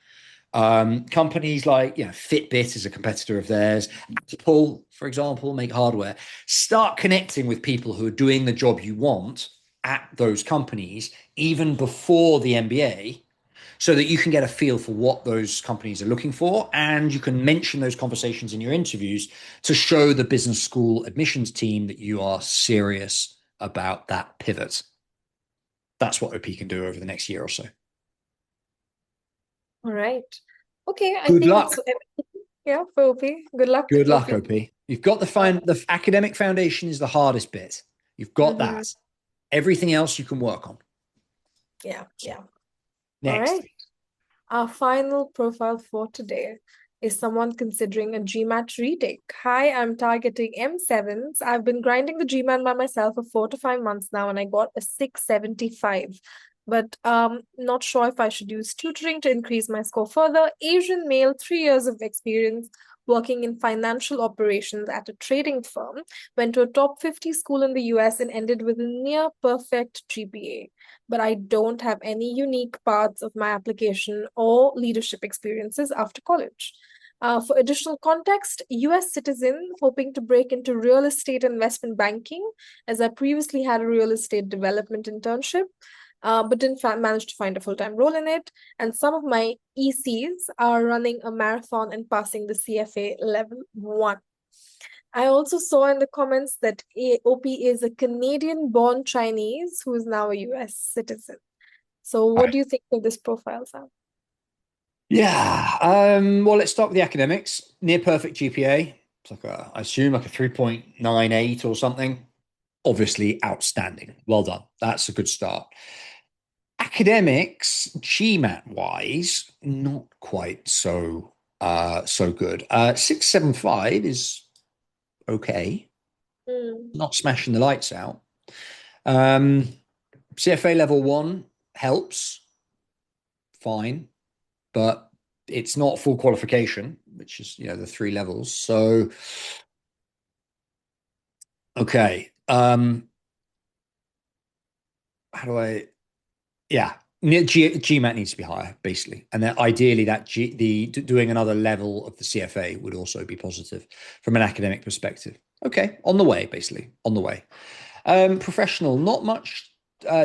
companies like Fitbit is a competitor of theirs. Apple, for example, make hardware. Start connecting with people who are doing the job you want at those companies even before the MBA, so that you can get a feel for what those companies are looking for, and you can mention those conversations in your interviews to show the business school admissions team that you are serious about that pivot. That's what OP can do over the next year or so. All right. Okay, I Good think luck. that's everything. Yeah, for OP. Good luck, Good luck, OP. OP. You've got the academic foundation is the hardest bit. You've got Mm-hmm. that. Everything else you can work on. Yeah, So yeah. All next. right. Our final profile for today is someone considering a GMAT retake. Hi, I'm targeting M7s. I've been grinding the GMAT by myself for 4 to 5 months now, and I got a 675. But not sure if I should use tutoring to increase my score further. Asian male, 3 years of experience working in financial operations at a trading firm, went to a top 50 school in the US and ended with a near perfect GPA, but I don't have any unique parts of my application or leadership experiences after college. For additional context, US citizen hoping to break into real estate investment banking, as I previously had a real estate development internship, but didn't manage to find a full-time role in it. And some of my ECs are running a marathon and passing the CFA level 1. I also saw in the comments that OP is a Canadian-born Chinese who is now a US citizen. So what Right. do you think of this profile, Sam? Yeah. Well, let's start with the academics. Near perfect GPA. It's like I assume like a 3.98 or something. Obviously outstanding. Well done. That's a good start. Academics, GMAT wise, not quite so good. 675 is okay. Mm. Not smashing the lights out. Um, CFA level one helps, fine, but it's not full qualification, which is the three levels. So okay. How do I Yeah, GMAT needs to be higher, basically, and then ideally doing another level of the CFA would also be positive from an academic perspective. Okay, on the way, basically, on the way. Professional, not much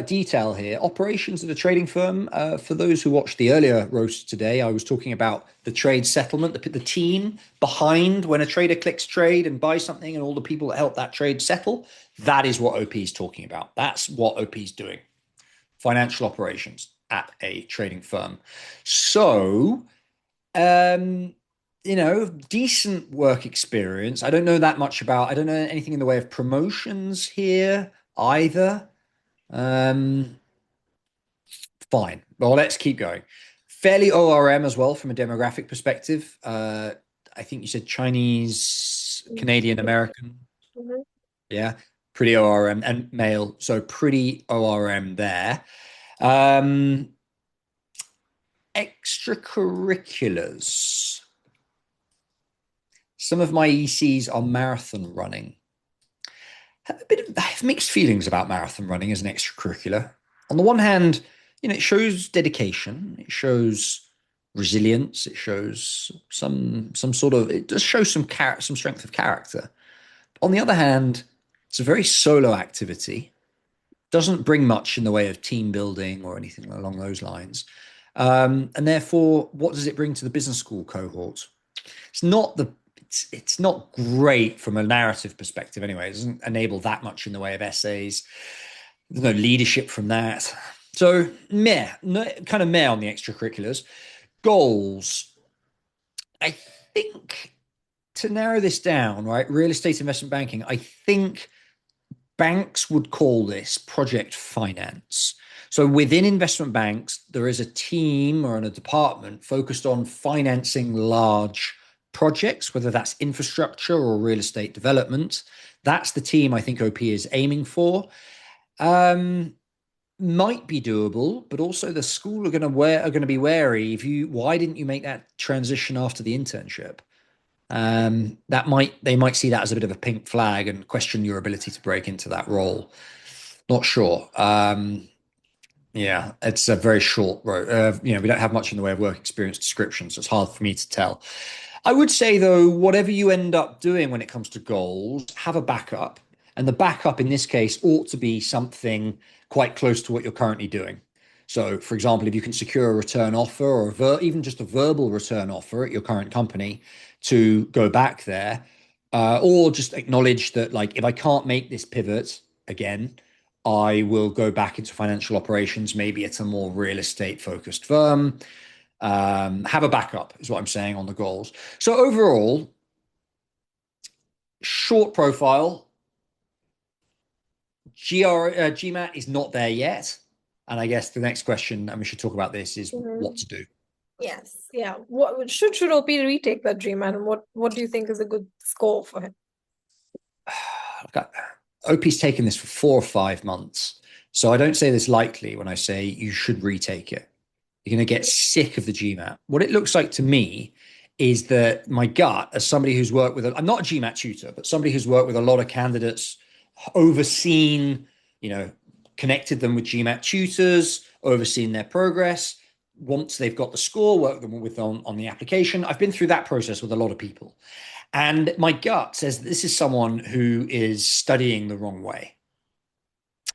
detail here. Operations at a trading firm. For those who watched the earlier roast today, I was talking about the trade settlement, the team behind when a trader clicks trade and buys something, and all the people that help that trade settle. That is what OP is talking about. That's what OP is doing. Financial operations at a trading firm. So, decent work experience. I don't know that much about, I don't know anything in the way of promotions here either. Um, Fine. Well, let's keep going. Fairly ORM as well from a demographic perspective. I think you said Chinese, Canadian, American. Mhm. Yeah, pretty ORM and male. So pretty ORM there. Um, Extracurriculars. Some of my ECs are marathon running. I have mixed feelings about marathon running as an extracurricular. On the one hand, it shows dedication, it shows resilience, it shows it does show some strength of character. On the other hand, it's a very solo activity, doesn't bring much in the way of team building or anything along those lines. And therefore, what does it bring to the business school cohort? It's not the it's not great from a narrative perspective anyway. It doesn't enable that much in the way of essays. There's no leadership from that. So kind of meh on the extracurriculars. Goals. I think to narrow this down, right? Real estate investment banking. I think banks would call this project finance. So within investment banks, there is a team or in a department focused on financing large projects, whether that's infrastructure or real estate development. That's the team I think OP is aiming for. Um, might be doable, but also the school are going to be wary. If you, why didn't you make that transition after the internship? That might they might see that as a bit of a pink flag and question your ability to break into that role. Not sure. Yeah, it's a very short road. We don't have much in the way of work experience description, so it's hard for me to tell. I would say though, whatever you end up doing when it comes to goals, have a backup. And the backup in this case ought to be something quite close to what you're currently doing. So, for example, if you can secure a return offer or even just a verbal return offer at your current company to go back there, or just acknowledge that, like, if I can't make this pivot again, I will go back into financial operations, maybe it's a more real estate focused firm. Have a backup is what I'm saying on the goals. So overall, short profile, GMAT is not there yet. And I guess the next question, and we should talk about this, is what to do. Yes. Yeah. What should OP retake that GMAT, and what do you think is a good score for him? OP's taken this for 4 or 5 months. So I don't say this lightly when I say you should retake it. You're going to get sick of the GMAT. What it looks like to me is that my gut, as somebody who's worked with, I'm not a GMAT tutor, but somebody who's worked with a lot of candidates, overseen, connected them with GMAT tutors, overseen their progress. Once they've got the score, work them with on the application. I've been through that process with a lot of people. And my gut says this is someone who is studying the wrong way.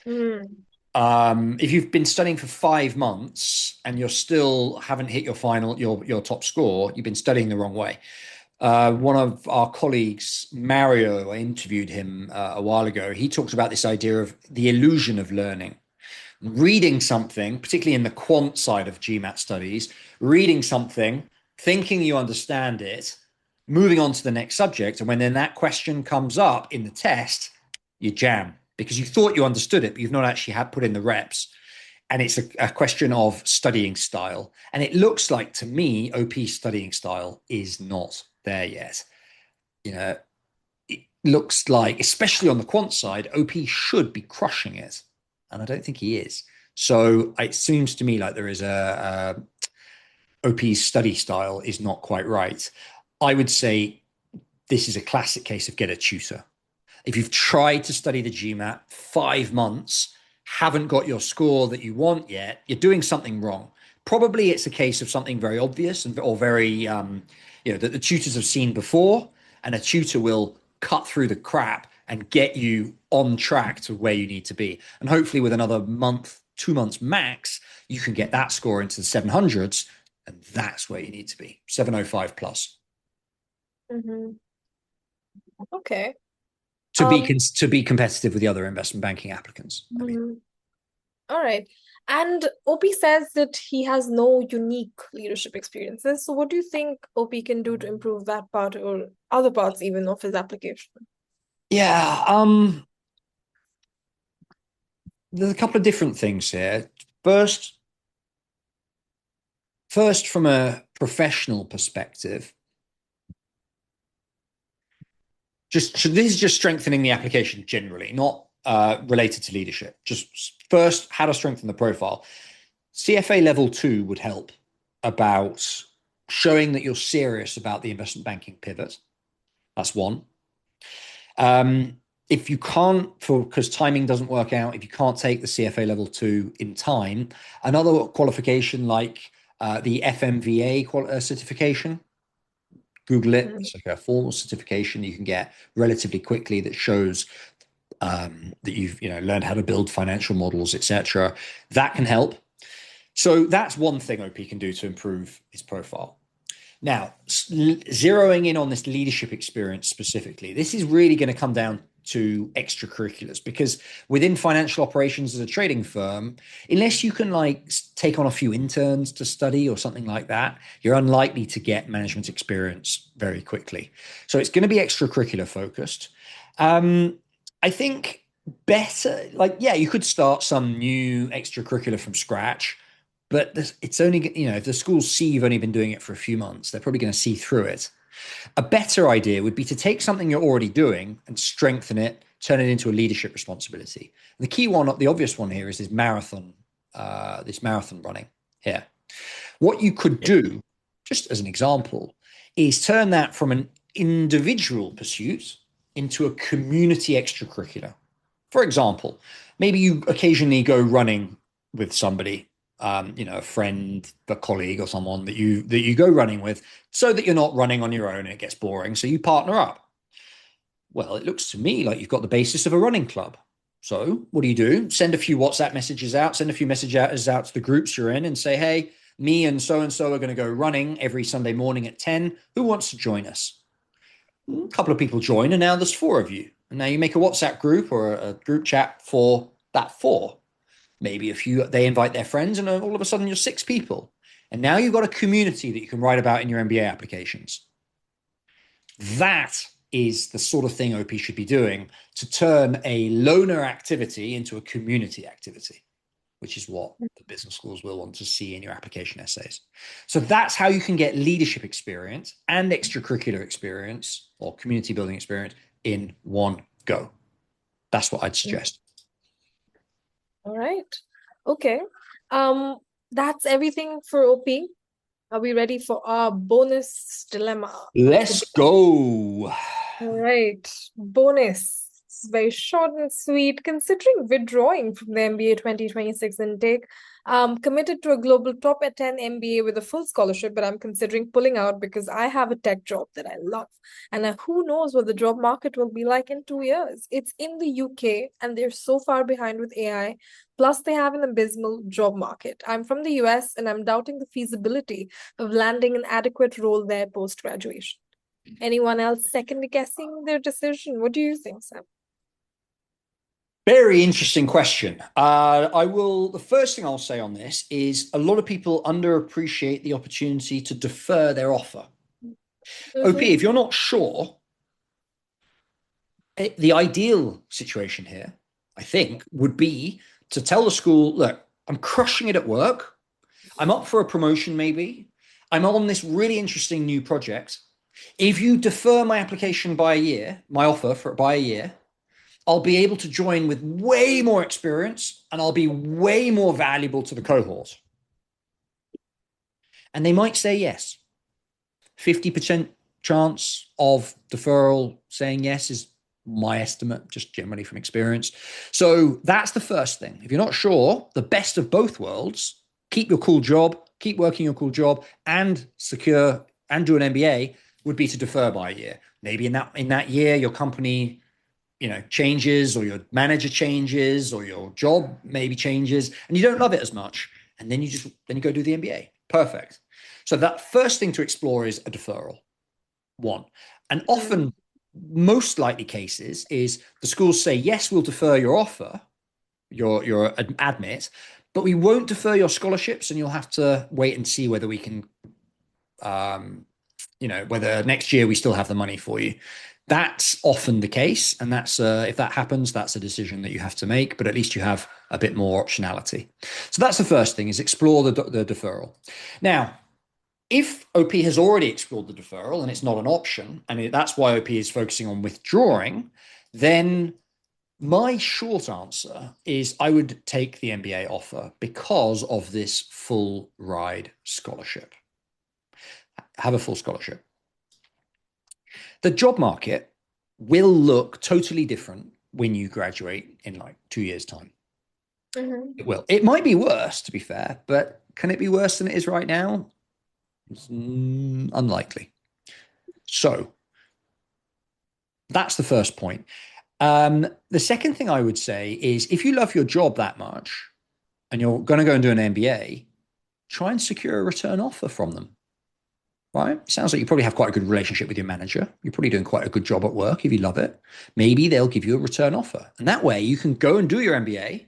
If you've been studying for 5 months and you're still haven't hit your top score, you've been studying the wrong way. One of our colleagues, Mario, I interviewed him a while ago. He talks about this idea of the illusion of learning. Reading something, particularly in the quant side of GMAT studies, reading something, thinking you understand it, moving on to the next subject. And when then that question comes up in the test, you jam because you thought you understood it, but you've not actually put in the reps. And it's a question of studying style. And it looks like to me, OP's studying style is not there yet. It looks like, especially on the quant side, OP should be crushing it. And I don't think he is. So it seems to me like there is OP's study style is not quite right. I would say this is a classic case of get a tutor. If you've tried to study the GMAT 5 months, haven't got your score that you want yet, you're doing something wrong. Probably it's a case of something very obvious or very, that the tutors have seen before, and a tutor will cut through the crap and get you on track to where you need to be. And hopefully with another month, 2 months max, you can get that score into the 700s, and that's where you need to be, 705 plus. Okay. To be competitive with the other investment banking applicants. I mean. All right. And OP says that he has no unique leadership experiences. So what do you think OP can do to improve that part or other parts even of his application? Yeah, there's a couple of different things here. First, from a professional perspective, this is just strengthening the application generally, not related to leadership. Just first, how to strengthen the profile. CFA level 2 would help about showing that you're serious about the investment banking pivot. That's one. If you can't, because timing doesn't work out, if you can't take the CFA level 2 in time, another qualification like the FMVA certification, Google it. It's like a formal certification you can get relatively quickly that shows that you've learned how to build financial models, etc. That can help. So that's one thing OP can do to improve his profile. Now, zeroing in on this leadership experience specifically, this is really going to come down to extracurriculars, because within financial operations as a trading firm, unless you can take on a few interns to study or something like that, you're unlikely to get management experience very quickly. So it's going to be extracurricular focused. I think better, like, yeah, you could start some new extracurricular from scratch, but it's only, if the schools see you've only been doing it for a few months, they're probably going to see through it. A better idea would be to take something you're already doing and strengthen it, turn it into a leadership responsibility. And the key one, the obvious one here, is this marathon running here. What you could do, just as an example, is turn that from an individual pursuit into a community extracurricular. For example, maybe you occasionally go running with somebody, a friend, a colleague, or someone that you go running with, so that you're not running on your own and it gets boring. So you partner up. Well, it looks to me like you've got the basis of a running club. So what do? Send a few WhatsApp messages out, send a few messages out to the groups you're in and say, hey, me and so are going to go running every Sunday morning at 10. Who wants to join us? A couple of people join, and now there's four of you. And now you make a WhatsApp group or a group chat for that four. Maybe they invite their friends, and all of a sudden you're six people. And now you've got a community that you can write about in your MBA applications. That is the sort of thing OP should be doing, to turn a loner activity into a community activity, which is what the business schools will want to see in your application essays. So that's how you can get leadership experience and extracurricular experience or community building experience in one go. That's what I'd suggest. All right. Okay. That's everything for OP. Are we ready for our bonus dilemma? Let's go. All right. Bonus. It's very short and sweet. Considering withdrawing from the MBA 2026 intake, I'm committed to a global top 10 MBA with a full scholarship, but I'm considering pulling out because I have a tech job that I love. And who knows what the job market will be like in 2 years. It's in the UK and they're so far behind with AI. Plus, they have an abysmal job market. I'm from the US and I'm doubting the feasibility of landing an adequate role there post-graduation. Anyone else second guessing their decision? What do you think, Sam? Very interesting question. The first thing I'll say on this is a lot of people underappreciate the opportunity to defer their offer. OP, if you're not sure, the ideal situation here, I think, would be to tell the school, look, I'm crushing it at work. I'm up for a promotion, maybe. I'm on this really interesting new project. If you defer my application by a year, my offer by a year, I'll be able to join with way more experience and I'll be way more valuable to the cohort. And they might say yes. 50% chance of deferral saying yes is my estimate, just generally from experience. So that's the first thing. If you're not sure, the best of both worlds, keep your cool job, keep working your cool job, and secure and do an MBA, would be to defer by a year. Maybe in that year, your company changes, or your manager changes, or your job maybe changes, and you don't love it as much. And then you go do the MBA. Perfect. So that first thing to explore is a deferral. One. And often, most likely cases is the schools say, yes, we'll defer your offer, your admit, but we won't defer your scholarships, and you'll have to wait and see whether we can, whether next year we still have the money for you. That's often the case. And that's if that happens, that's a decision that you have to make, but at least you have a bit more optionality. So that's the first thing, is explore the deferral. Now, if OP has already explored the deferral and it's not an option, and that's why OP is focusing on withdrawing, then my short answer is I would take the MBA offer because of this full ride scholarship. Have a full scholarship. The job market will look totally different when you graduate in like 2 years' time. It will. It might be worse, to be fair, but can it be worse than it is right now? It's unlikely. So that's the first point. The second thing I would say is, if you love your job that much and you're going to go and do an MBA, try and secure a return offer from them. Right? Sounds like you probably have quite a good relationship with your manager. You're probably doing quite a good job at work if you love it. Maybe they'll give you a return offer. And that way you can go and do your MBA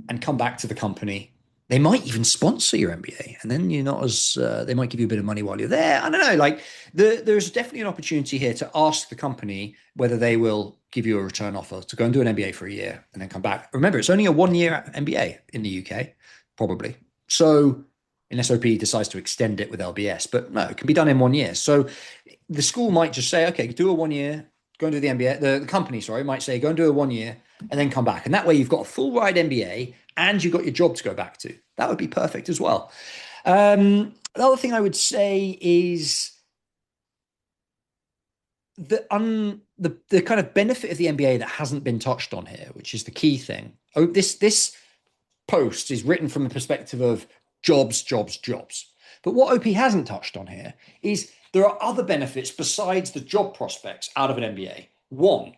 and come back to the company They might even sponsor your MBA, and then you're not as they might give you a bit of money while you're there. I don't know. Like there's definitely an opportunity here to ask the company whether they will give you a return offer to go and do an MBA for a year and then come back. Remember, it's only a 1 year MBA in the UK, probably. So unless OP decides to extend it with LBS, but no, it can be done in 1 year. So the school might just say, okay, do a 1 year, go and do the MBA. The company, sorry, might say, go and do a 1 year and then come back. And that way you've got a full ride MBA and you've got your job to go back to. That would be perfect as well. The other thing I would say is the kind of benefit of the MBA that hasn't been touched on here, which is the key thing. Oh, this post is written from the perspective of jobs, jobs, jobs. But what OP hasn't touched on here is there are other benefits besides the job prospects out of an MBA. One,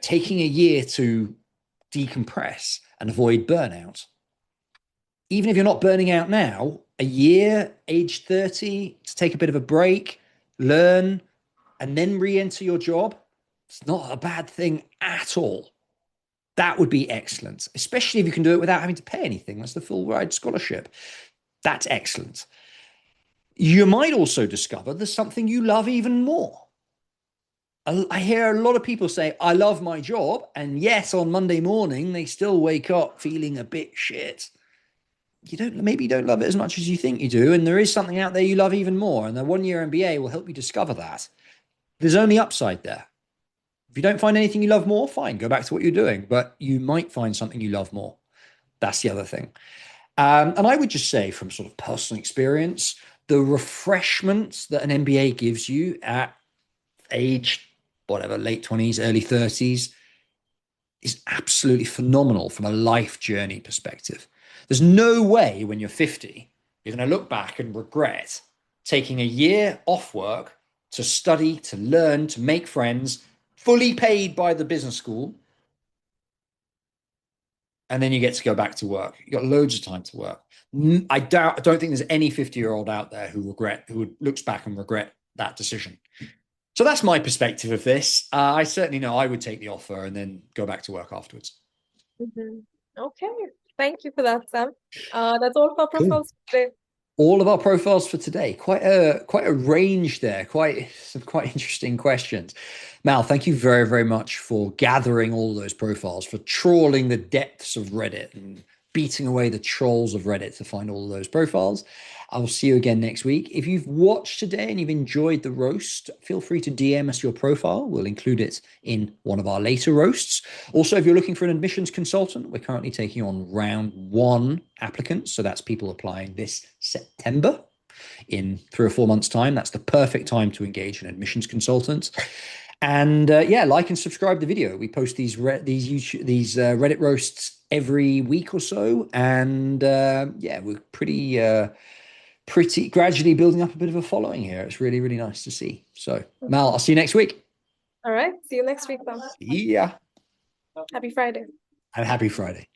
taking a year to decompress and avoid burnout. Even if you're not burning out now, a year, age 30, to take a bit of a break, learn, and then re-enter your job, it's not a bad thing at all. That would be excellent, especially if you can do it without having to pay anything. That's the full ride scholarship. That's excellent. You might also discover there's something you love even more. I hear a lot of people say, I love my job. And yes, on Monday morning, they still wake up feeling a bit shit. Maybe you don't love it as much as you think you do. And there is something out there you love even more. And the 1 year MBA will help you discover that. There's only upside there. If you don't find anything you love more, fine, go back to what you're doing. But you might find something you love more. That's the other thing. And I would just say, from sort of personal experience, the refreshment that an MBA gives you at age, whatever, late 20s, early 30s, is absolutely phenomenal from a life journey perspective. There's no way when you're 50, you're going to look back and regret taking a year off work to study, to learn, to make friends, fully paid by the business school. And then you get to go back to work. You got loads of time to work. I don't think there's any 50-year-old out there who looks back and regret that decision. So that's my perspective of this. I certainly know I would take the offer and then go back to work afterwards. Mm-hmm. Okay. Thank you for that, Sam. That's all for profiles today. All of our profiles for today. Quite a range there. Some quite interesting questions. Mal, thank you very, very much for gathering all those profiles, for trawling the depths of Reddit and beating away the trolls of Reddit to find all of those profiles. I will see you again next week. If you've watched today and you've enjoyed the roast, feel free to DM us your profile. We'll include it in one of our later roasts. Also, if you're looking for an admissions consultant, we're currently taking on round 1 applicants. So that's people applying this September. In 3 or 4 months' time, that's the perfect time to engage an admissions consultant. And like and subscribe the video. We post these Reddit roasts every week or so, and we're pretty gradually building up a bit of a following here. It's really, really nice to see. So, Mal, I'll see you next week. All right. See you next week, Tom. See ya. Happy Friday. And happy Friday.